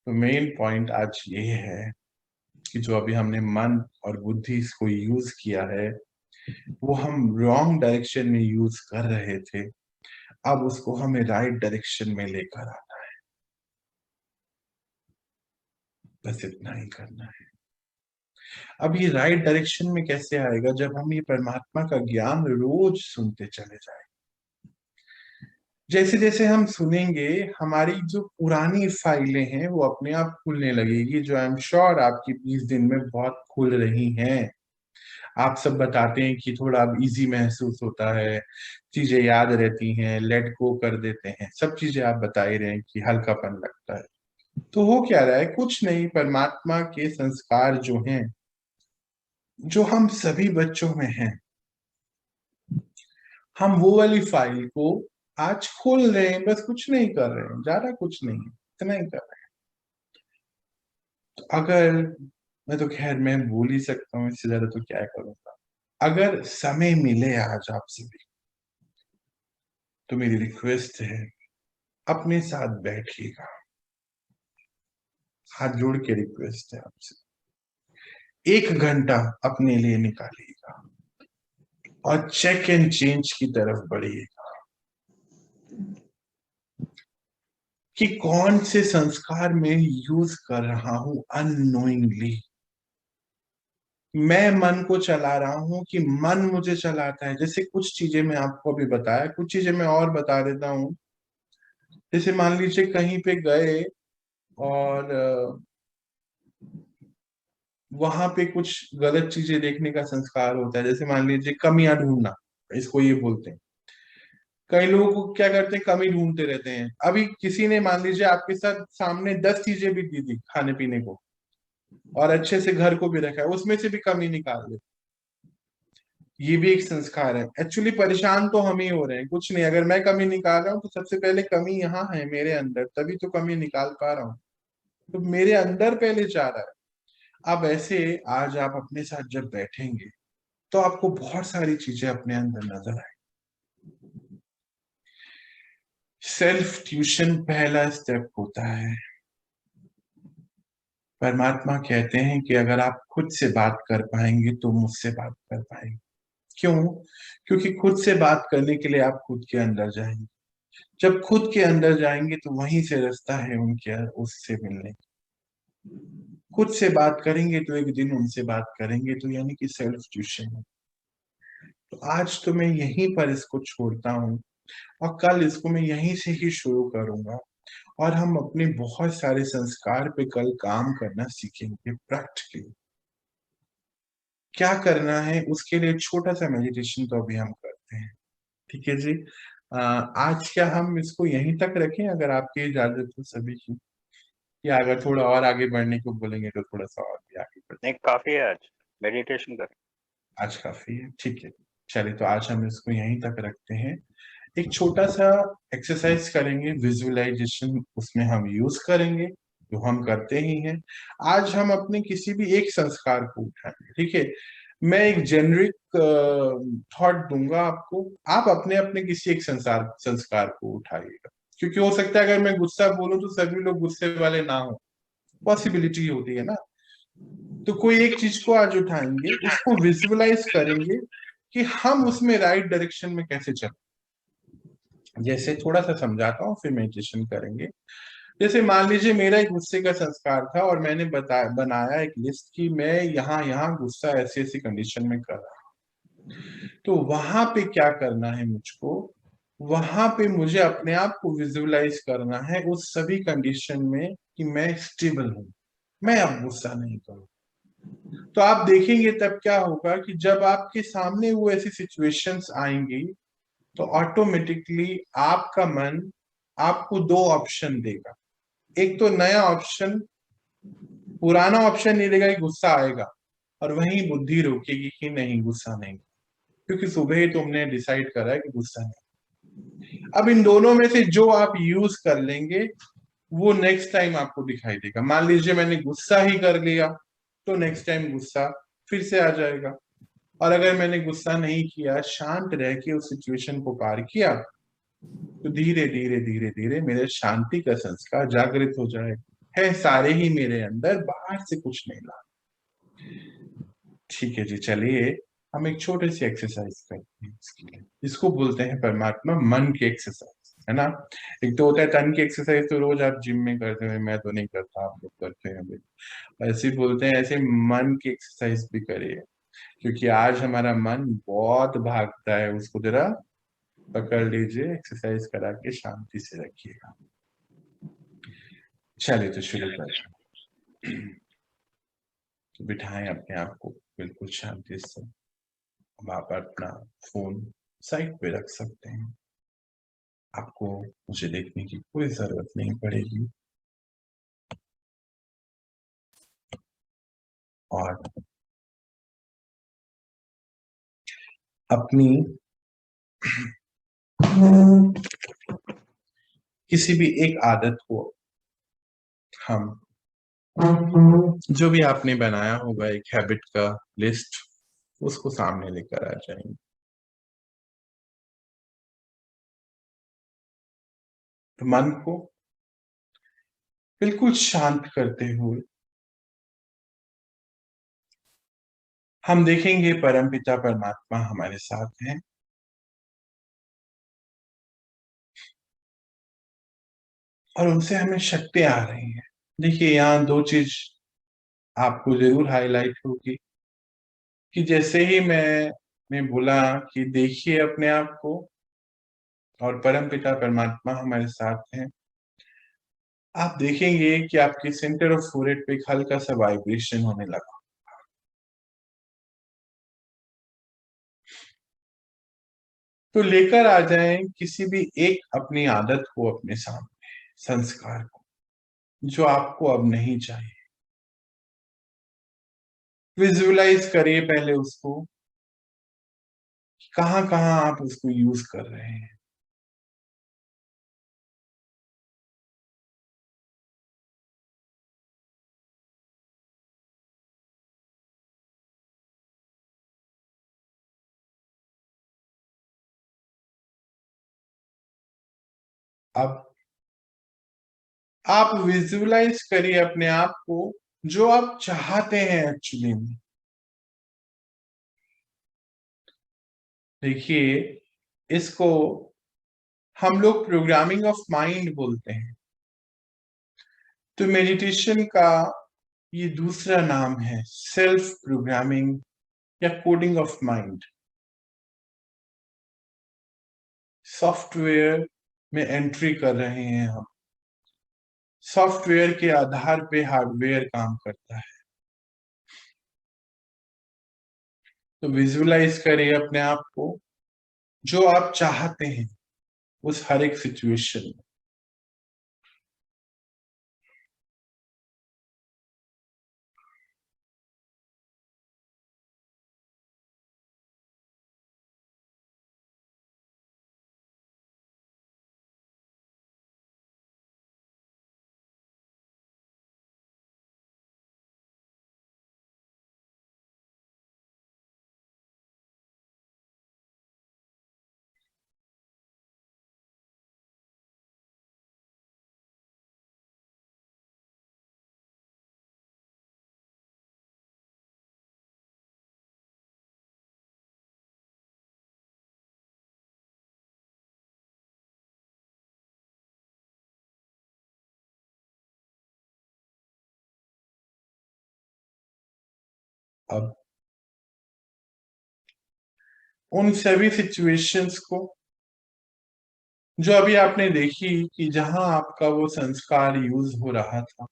तो मेन पॉइंट आज ये है कि जो अभी हमने मन और बुद्धि इसको यूज किया है, वो हम रॉन्ग डायरेक्शन में यूज कर रहे थे। अब उसको हमें राइट डायरेक्शन में लेकर आना है, बस इतना ही करना है। अब ये राइट डायरेक्शन में कैसे आएगा, जब हम ये परमात्मा का ज्ञान रोज सुनते चले जाए। जैसे जैसे हम सुनेंगे, हमारी जो पुरानी फाइलें हैं वो अपने आप खुलने लगेगी, जो आई एम श्योर आपकी 20 दिन में बहुत खुल रही हैं। आप सब बताते हैं कि थोड़ा अब इजी महसूस होता है, चीजें याद रहती हैं, लेट गो कर देते हैं, सब चीजें आप बता ही रहे हैं कि हल्कापन लगता है। तो हो क्या रहा है, कुछ नहीं, परमात्मा के संस्कार जो हैं, जो हम सभी बच्चों में हैं, हम वो वाली फाइल को आज खोल रहे हैं, बस कुछ नहीं कर रहे हैं, ज्यादा कुछ नहीं है, इतना ही कर रहे हैं। तो अगर, मैं तो खैर मैं बोल ही सकता हूँ, इससे ज्यादा तो क्या करूंगा। अगर समय मिले आज आपसे भी, तो मेरी रिक्वेस्ट है, अपने साथ बैठिएगा, हाथ जोड़ के रिक्वेस्ट है आपसे, 1 घंटा अपने लिए निकालिएगा और चेक एंड चेंज की तरफ बढ़िएगा कि कौन से संस्कार में यूज कर रहा हूं अननोइंगली। मैं मन को चला रहा हूं कि मन मुझे चलाता है। जैसे कुछ चीजें मैं आपको अभी बताया, कुछ चीजें मैं और बता देता हूं। जैसे मान लीजिए कहीं पे गए और वहां पे कुछ गलत चीजें देखने का संस्कार होता है। जैसे मान लीजिए कमियां ढूंढना, इसको ये बोलते हैं। कई लोग को क्या करते हैं, कमी ढूंढते रहते हैं। अभी किसी ने मान लीजिए आपके साथ सामने 10 चीजें भी दी थी खाने पीने को, और अच्छे से घर को भी रखा है, उसमें से भी कमी निकाल दे, ये भी एक संस्कार है। एक्चुअली परेशान तो हम ही हो रहे हैं, कुछ नहीं। अगर मैं कमी निकाल रहा हूँ तो सबसे पहले कमी यहाँ है मेरे अंदर, तभी तो कमी निकाल पा रहा हूँ। तो मेरे अंदर पहले जा रहा है। अब ऐसे आज आप अपने साथ जब बैठेंगे, तो आपको बहुत सारी चीजें अपने अंदर नजर आए। सेल्फ ट्यूशन पहला स्टेप होता है। परमात्मा कहते हैं कि अगर आप खुद से बात कर पाएंगे तो मुझसे बात कर पाएंगे। क्यों? क्योंकि खुद से बात करने के लिए आप खुद के अंदर जाएंगे। जब खुद के अंदर जाएंगे तो वहीं से रास्ता है उनके उससे मिलने। खुद से बात करेंगे तो एक दिन उनसे बात करेंगे, तो यानी कि सेल्फ ट्यूशन है। तो आज तो मैं यहीं पर इसको छोड़ता हूँ और कल इसको मैं यहीं से ही शुरू करूंगा, और हम अपने बहुत सारे संस्कार पे कल काम करना सीखेंगे प्रैक्टिकली। क्या करना है उसके लिए छोटा सा मेडिटेशन तो अभी हम करते हैं, ठीक है जी। आज क्या हम इसको यहीं तक रखें, अगर आपकी इजाजत हो सभी की, या अगर थोड़ा और आगे बढ़ने को बोलेंगे तो थोड़ा सा और भी आगे बढ़ते। नहीं, काफी है, आज मेडिटेशन कर। आज काफी है, ठीक है। चलिए, तो आज हम इसको यहीं तक रखते हैं। एक छोटा सा एक्सरसाइज करेंगे, विजुअलाइजेशन उसमें हम यूज करेंगे, जो हम करते ही हैं। आज हम अपने किसी भी एक संस्कार को उठाएंगे, ठीक है। मैं एक जेनरिक थॉट दूंगा आपको, आप अपने अपने किसी एक संस्कार को उठाइएगा, क्योंकि हो सकता है अगर मैं गुस्सा बोलूं तो सभी लोग गुस्से वाले ना हो, पॉसिबिलिटी होती है ना। तो कोई एक चीज को आज उठाएंगे, उसको विजुअलाइज करेंगे कि हम उसमें राइट डायरेक्शन में कैसे चलें। जैसे थोड़ा सा समझाता हूँ, फिर मेडिटेशन करेंगे। जैसे मान लीजिए मेरा एक गुस्से का संस्कार था और मैंने बनाया एक लिस्ट कि मैं यहाँ यहाँ गुस्सा ऐसी ऐसी कंडीशन में कर रहा हूँ। तो वहां पे क्या करना है मुझको, वहां पे मुझे अपने आप को विजुअलाइज करना है उस सभी कंडीशन में कि मैं स्टेबल हूँ, मैं अब गुस्सा नहीं करूँ। तो आप देखेंगे तब क्या होगा कि जब आपके सामने वो ऐसी सिचुएशंस आएंगी तो ऑटोमेटिकली आपका मन आपको दो ऑप्शन देगा। एक तो नया ऑप्शन, पुराना ऑप्शन नहीं देगा कि गुस्सा आएगा, और वहीं बुद्धि रोकेगी कि नहीं गुस्सा नहीं, क्योंकि सुबह ही तुमने डिसाइड करा है कि गुस्सा नहीं। अब इन दोनों में से जो आप यूज कर लेंगे वो नेक्स्ट टाइम आपको दिखाई देगा। मान लीजिए मैंने गुस्सा ही कर लिया तो नेक्स्ट टाइम गुस्सा फिर से आ जाएगा, और अगर मैंने गुस्सा नहीं किया, शांत रह के उस सिचुएशन को पार किया, तो धीरे धीरे धीरे धीरे मेरे शांति का संस्कार जागृत हो जाएगा। है सारे ही मेरे अंदर, बाहर से कुछ नहीं ला। ठीक है जी, चलिए हम एक छोटी सी एक्सरसाइज करते हैं इसके लिए। इसको बोलते हैं परमात्मा मन की एक्सरसाइज, है ना। एक तो होता है तन की एक्सरसाइज, तो रोज आप जिम में करते हैं, मैं तो नहीं करता, आप लोग करते हैं अभी। ऐसे बोलते हैं, ऐसे मन की एक्सरसाइज भी करिए, क्योंकि आज हमारा मन बहुत भागता है, उसको जरा पकड़ लीजिए, एक्सरसाइज करा के शांति से रखिएगा। चलिए तो शुरू करते हैं। तो बिठाएं अपने आप को बिल्कुल शांति से। अब आप अपना फोन साइड पे रख सकते हैं, आपको मुझे देखने की कोई जरूरत नहीं पड़ेगी। और अपनी किसी भी एक आदत को हम, जो भी आपने बनाया होगा एक हैबिट का लिस्ट, उसको सामने लेकर आ जाएंगे। तो मन को बिल्कुल शांत करते हुए हम देखेंगे परमपिता परमात्मा हमारे साथ हैं, और उनसे हमें शक्ति आ रही है। देखिए, यहाँ दो चीज आपको जरूर हाईलाइट होगी कि जैसे ही मैंने बोला कि देखिए अपने आप को, और परमपिता परमात्मा हमारे साथ हैं, आप देखेंगे कि आपके सेंटर ऑफ फोरहेड पे एक हल्का सा वाइब्रेशन होने लगा। तो लेकर आ जाएं किसी भी एक अपनी आदत को अपने सामने, संस्कार को, जो आपको अब नहीं चाहिए। विजुअलाइज करिए पहले उसको, कहां कहां आप उसको यूज कर रहे हैं। अब आप विजुअलाइज करिए अपने आप को जो आप चाहते हैं एक्चुअली में। देखिए, इसको हम लोग प्रोग्रामिंग ऑफ माइंड बोलते हैं। तो मेडिटेशन का ये दूसरा नाम है सेल्फ प्रोग्रामिंग या कोडिंग ऑफ माइंड। सॉफ्टवेयर में एंट्री कर रहे हैं हम, सॉफ्टवेयर के आधार पे हार्डवेयर काम करता है। तो विजुअलाइज करिए अपने आप को जो आप चाहते हैं उस हर एक सिचुएशन में। अब उन सभी सिचुएशंस को जो अभी आपने देखी कि जहां आपका वो संस्कार यूज हो रहा था,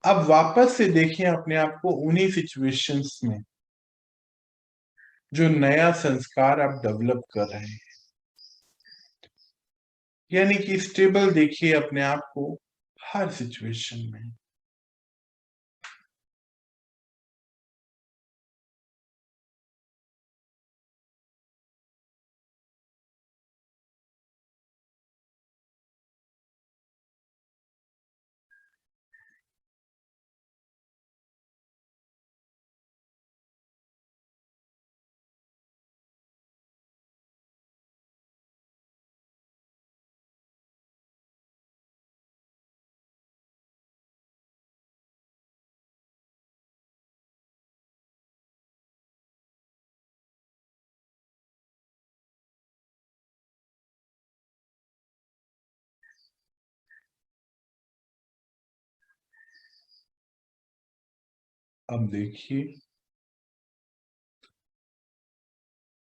अब वापस से देखिए अपने आप को उन्हीं सिचुएशंस में जो नया संस्कार आप डेवलप कर रहे हैं। यानी कि स्टेबल देखिए अपने आप को हर सिचुएशन में। अब देखिए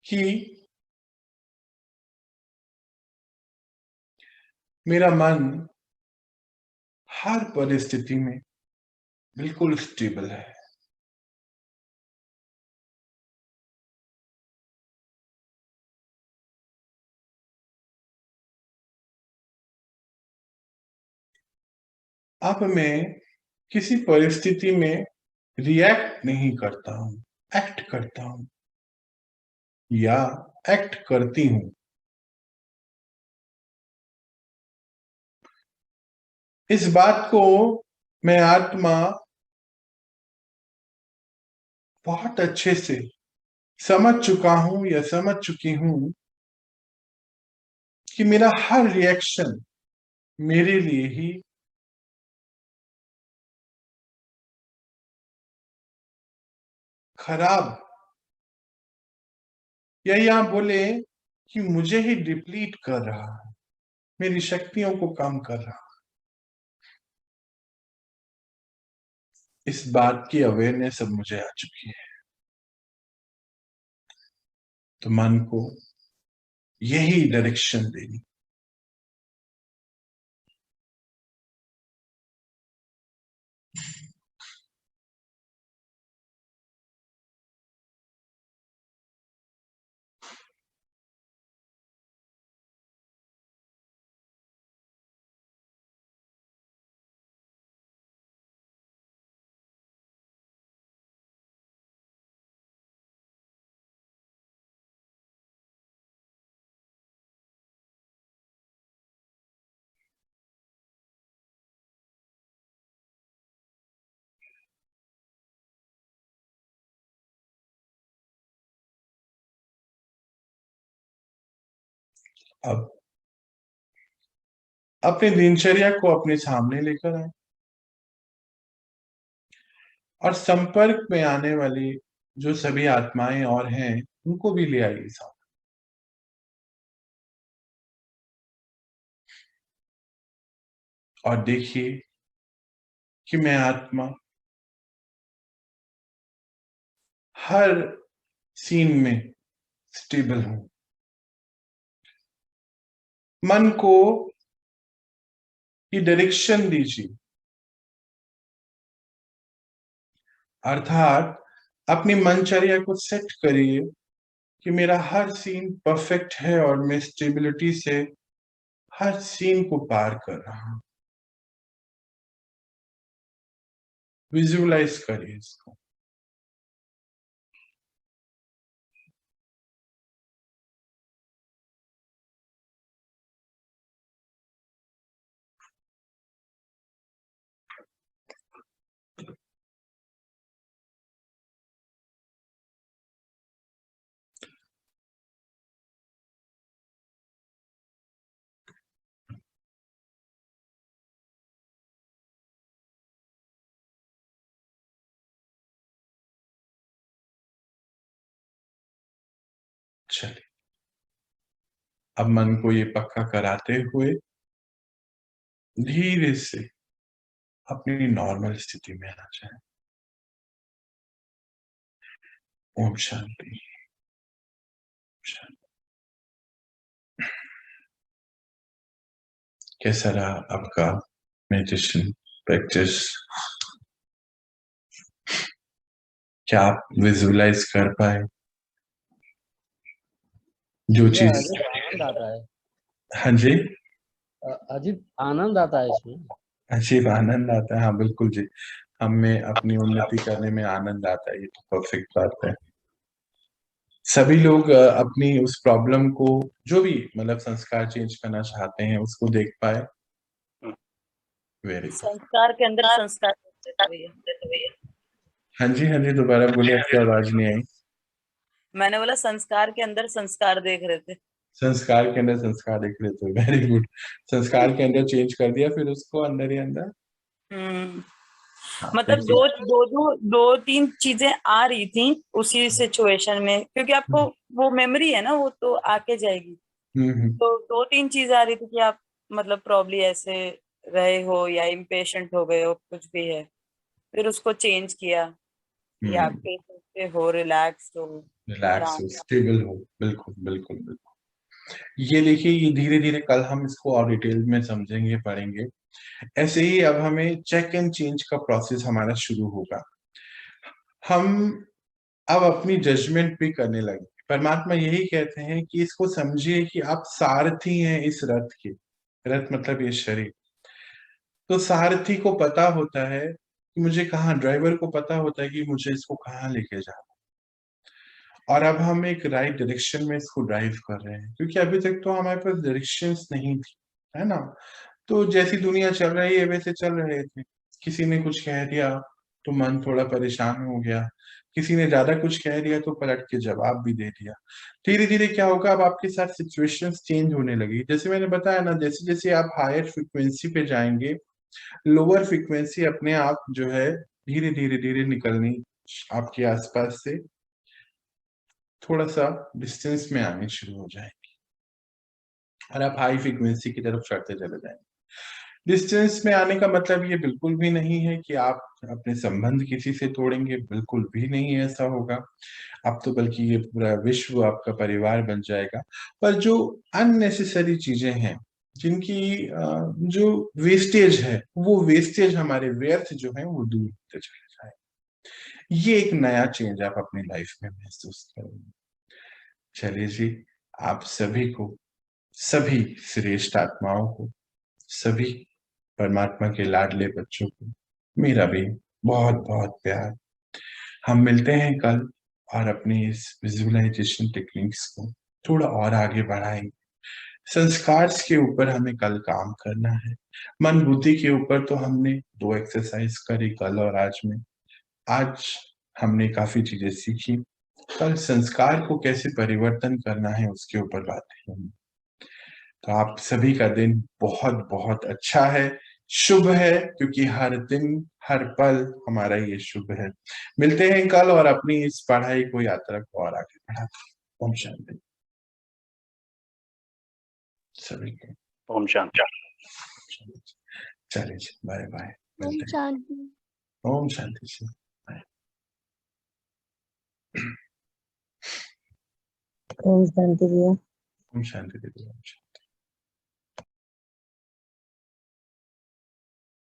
कि मेरा मन हर परिस्थिति में बिल्कुल स्टेबल है। अब मैं किसी परिस्थिति में रिएक्ट नहीं करता हूं, एक्ट करता हूं या एक्ट करती हूं। इस बात को मैं आत्मा बहुत अच्छे से समझ चुका हूं या समझ चुकी हूं कि मेरा हर रिएक्शन मेरे लिए ही खराब, या बोले कि मुझे ही डिप्लीट कर रहा है, मेरी शक्तियों को कम कर रहा है। इस बात की अवेयरनेस अब मुझे आ चुकी है। तो मन को यही डायरेक्शन देनी। अब अपने दिनचर्या को अपने सामने लेकर आए। और संपर्क में आने वाली जो सभी आत्माएं और हैं उनको भी ले आइए साथ। और देखिए कि मैं आत्मा हर सीन में स्टेबल हूं। मन को ये डायरेक्शन दीजिए, अर्थात अपनी मनचर्या को सेट करिए कि मेरा हर सीन परफेक्ट है और मैं स्टेबिलिटी से हर सीन को पार कर रहा हूं। विजुअलाइज करिए इसको। चलिए, अब मन को ये पक्का कराते हुए धीरे से अपनी नॉर्मल स्थिति में आ जाए। ओम शांति। कैसा रहा आपका मेडिटेशन प्रैक्टिस? क्या आप विजुअलाइज कर पाए जो चीज? आनंद आता है। हाँ जी, अजीब आनंद आता है इसमें। अजीब आनंद आता है। हाँ बिल्कुल जी, हमें अपनी उन्नति करने में आनंद आता है, ये तो परफेक्ट बात है। सभी लोग अपनी उस प्रॉब्लम को, जो भी मतलब संस्कार चेंज करना चाहते हैं, उसको देख पाए। Very good. संस्कार के अंदर संस्कार भैया। हाँ जी, हाँ जी, दोबारा बोलिए, आपकी आवाज नहीं आई। मैंने बोला संस्कार के अंदर संस्कार देख रहे थे। संस्कार के अंदर संस्कार देख रहे थे, वेरी गुड। संस्कार के अंदर चेंज कर दिया, फिर उसको अंदर ही अंदर। हाँ, मतलब दो तीन चीजें आ रही थी उसी सिचुएशन में, क्योंकि आपको वो मेमोरी है ना, वो तो आके जाएगी। तो दो तीन चीज आ रही थी कि आप मतलब प्रॉब्ली ऐसे रहे हो या इम्पेशेंट हो गए हो, कुछ भी है। फिर उसको चेंज किया कि आप पेशेंट पे हो, रिलैक्स हो, स्टेबल हो। बिल्कुल बिल्कुल बिल्कुल। ये देखिए, ये धीरे धीरे कल हम इसको और डिटेल में समझेंगे, पढ़ेंगे। ऐसे ही अब हमें चेक एंड चेंज का प्रोसेस हमारा शुरू होगा। हम अब अपनी जजमेंट भी करने लगे। परमात्मा यही कहते हैं कि इसको समझिए कि आप सारथी हैं इस रथ के। रथ मतलब ये शरीर। तो सारथी को पता होता है कि मुझे कहाँ, ड्राइवर को पता होता है कि मुझे इसको कहाँ लेके जाना। और अब हम एक राइट डायरेक्शन में इसको ड्राइव कर रहे हैं, क्योंकि अभी तक तो हमारे पास डायरेक्शंस नहीं थी, है ना। तो जैसी दुनिया चल रही है वैसे चल रहे थे। किसी ने कुछ कह दिया तो मन थोड़ा परेशान हो गया, किसी ने ज्यादा कुछ कह दिया तो पलट के जवाब भी दे दिया। धीरे धीरे क्या होगा, अब आपके साथ सिचुएशंस चेंज होने लगी। जैसे मैंने बताया ना, जैसे जैसे आप हायर फ्रिक्वेंसी पे जाएंगे, लोअर फ्रिक्वेंसी अपने आप जो है धीरे धीरे धीरे निकलनी आपके आसपास से थोड़ा सा डिस्टेंस में आनी शुरू हो जाएगी, और आप हाई फ्रीक्वेंसी की तरफ चढ़ते चले जाएंगे। डिस्टेंस में आने का मतलब ये बिल्कुल भी नहीं है कि आप अपने संबंध किसी से तोड़ेंगे, बिल्कुल भी नहीं ऐसा होगा। अब तो बल्कि ये पूरा विश्व आपका परिवार बन जाएगा। पर जो अननेसेसरी चीजें हैं, जिनकी जो वेस्टेज है, वो वेस्टेज हमारे व्यर्थ जो है वो दूर होते चले जाए। ये एक नया चेंज आप अपनी लाइफ में महसूस करेंगे। चलिए जी, आप सभी को, सभी श्रेष्ठ आत्माओं को, सभी परमात्मा के लाडले बच्चों को मेरा भी बहुत बहुत प्यार। हम मिलते हैं कल और अपनी इस विजुअलाइजेशन टेक्निक्स को थोड़ा और आगे बढ़ाएंगे। संस्कार के ऊपर हमें कल काम करना है। मन बुद्धि के ऊपर तो हमने 2 एक्सरसाइज करी कल और आज में। आज हमने काफी चीजें सीखी। कल संस्कार को कैसे परिवर्तन करना है उसके ऊपर बातें होंगी। तो आप सभी का दिन बहुत बहुत अच्छा है, शुभ है क्योंकि हर दिन हर पल हमारा ये शुभ है। मिलते हैं कल और अपनी इस पढ़ाई को यात्रा को और आगे बढ़ाते हैं। ओम शांति सभी को। ओम शांति। चलिए बाय बाय। ओम शांति। ओम शांति से ओम शांति भैया। ओम शांति दीदी।